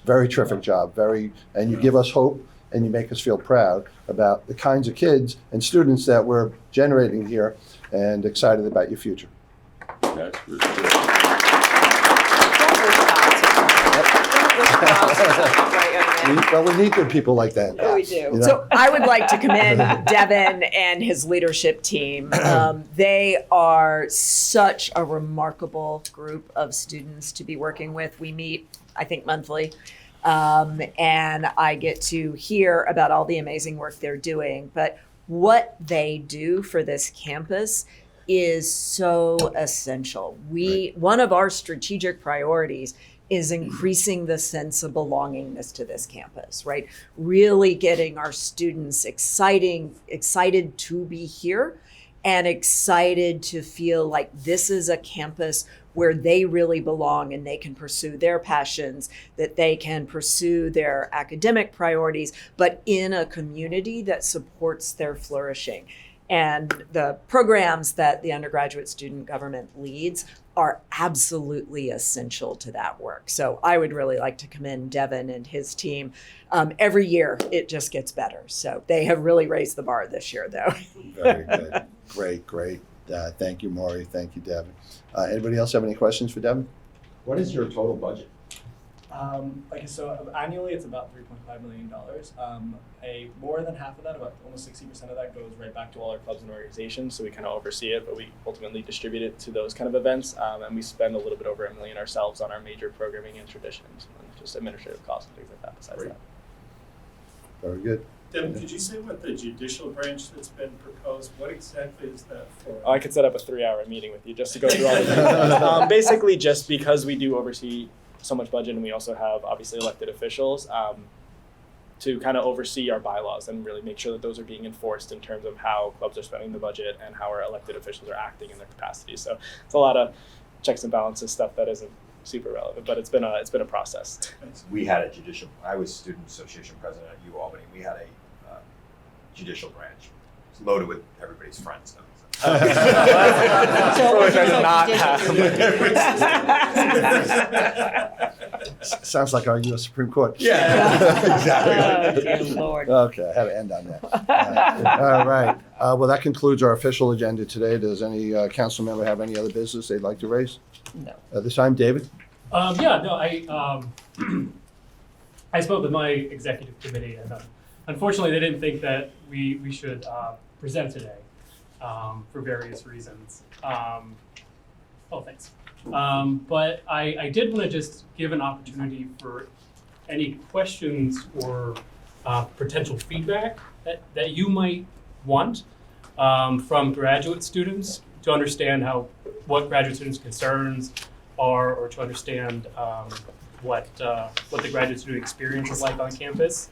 very terrific job. And you give us hope and you make us feel proud about the kinds of kids and students that we're generating here, and excited about your future. That's really good. We need good people like that. Yeah, we do. So I would like to commend Devin and his leadership team. They are such a remarkable group of students to be working with. We meet, I think, monthly. And I get to hear about all the amazing work they're doing. But what they do for this campus is so essential. One of our strategic priorities is increasing the sense of belongingness to this campus, right? Really getting our students excited to be here and excited to feel like this is a campus where they really belong and they can pursue their passions, that they can pursue their academic priorities, but in a community that supports their flourishing. And the programs that the undergraduate student government leads are absolutely essential to that work. So I would really like to commend Devin and his team. Every year it just gets better. So they have really raised the bar this year, though. Very good. Great. Thank you, Maury. Thank you, Devin. Anybody else have any questions for Devin? What is your total budget? So annually it's about $3.5 million. More than half of that, about almost 60% of that, goes right back to all our clubs and organizations. So we kind of oversee it, but we ultimately distribute it to those kind of events. And we spend a little bit over $1 million ourselves on our major programming and traditions, and just administrative costs and things like that. Besides that. Very good. Devin, could you say what the judicial branch that's been proposed, what exactly is that for? I could set up a 3-hour meeting with you just to go through all the details. Basically, just because we do oversee so much budget, and we also have obviously elected officials to kind of oversee our bylaws and really make sure that those are being enforced in terms of how clubs are spending the budget and how our elected officials are acting in their capacity. So it's a lot of checks and balances stuff that isn't super relevant, but it's been a process. We had a I was student association president at UAlbany. We had a judicial branch. It's loaded with everybody's friends now. Sounds like our U.S. Supreme Court. Yeah. Exactly. Oh, dear Lord. Okay, I had to end on that. All right. Well, that concludes our official agenda today. Does any council member have any other business they'd like to raise? No. This time, David? I spoke with my executive committee, and unfortunately, they didn't think that we should present today for various reasons. Thanks. But I did want to just give an opportunity for any questions or potential feedback that you might want from graduate students to understand what graduate students' concerns are, or to understand what the graduate student experience is like on campus.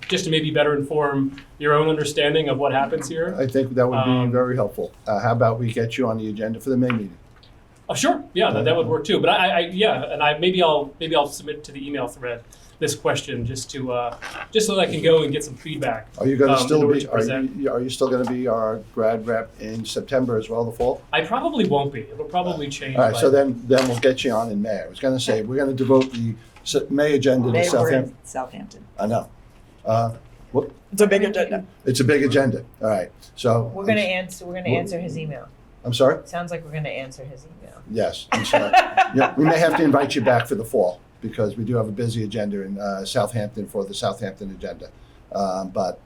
Just to maybe better inform your own understanding of what happens here. I think that would be very helpful. How about we get you on the agenda for the May meeting? Sure. Yeah, that would work too. But maybe I'll submit to the email thread this question just so that I can go and get some feedback. Are you going to still be? Are you still going to be our grad rep in September as well, the fall? I probably won't be. It'll probably change. All right. So then we'll get you on in May. I was going to say we're going to devote the May agenda to Southampton. Southampton. I know. What? It's a big agenda. It's a big agenda. All right. So We're gonna answer his email. I'm sorry? Sounds like we're gonna answer his email. Yes. I'm sorry. Yeah, we may have to invite you back for the fall because we do have a busy agenda in Southampton for the Southampton agenda. But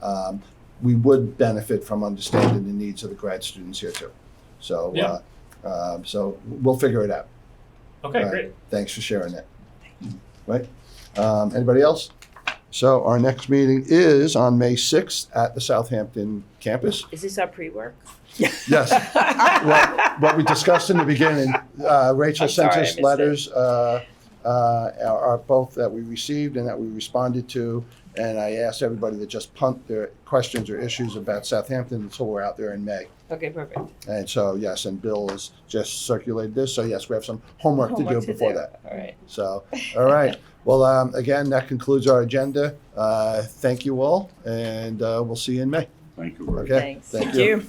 we would benefit from understanding the needs of the grad students here too. So so we'll figure it out. Okay, great. Thanks for sharing that. Right. Anybody else? So our next meeting is on May 6th at the Southampton campus. Is this our pre-work? Yes. What we discussed in the beginning, Rachel sent us letters, are both that we received and that we responded to. And I asked everybody to just punt their questions or issues about Southampton until we're out there in May. Okay, perfect. And so, yes, and Bill has just circulated this. So, yes, we have some homework to do before that. All right. So, all right. Well, again, that concludes our agenda. Thank you all, and we'll see you in May. Thank you. Okay. Thanks. Thank you.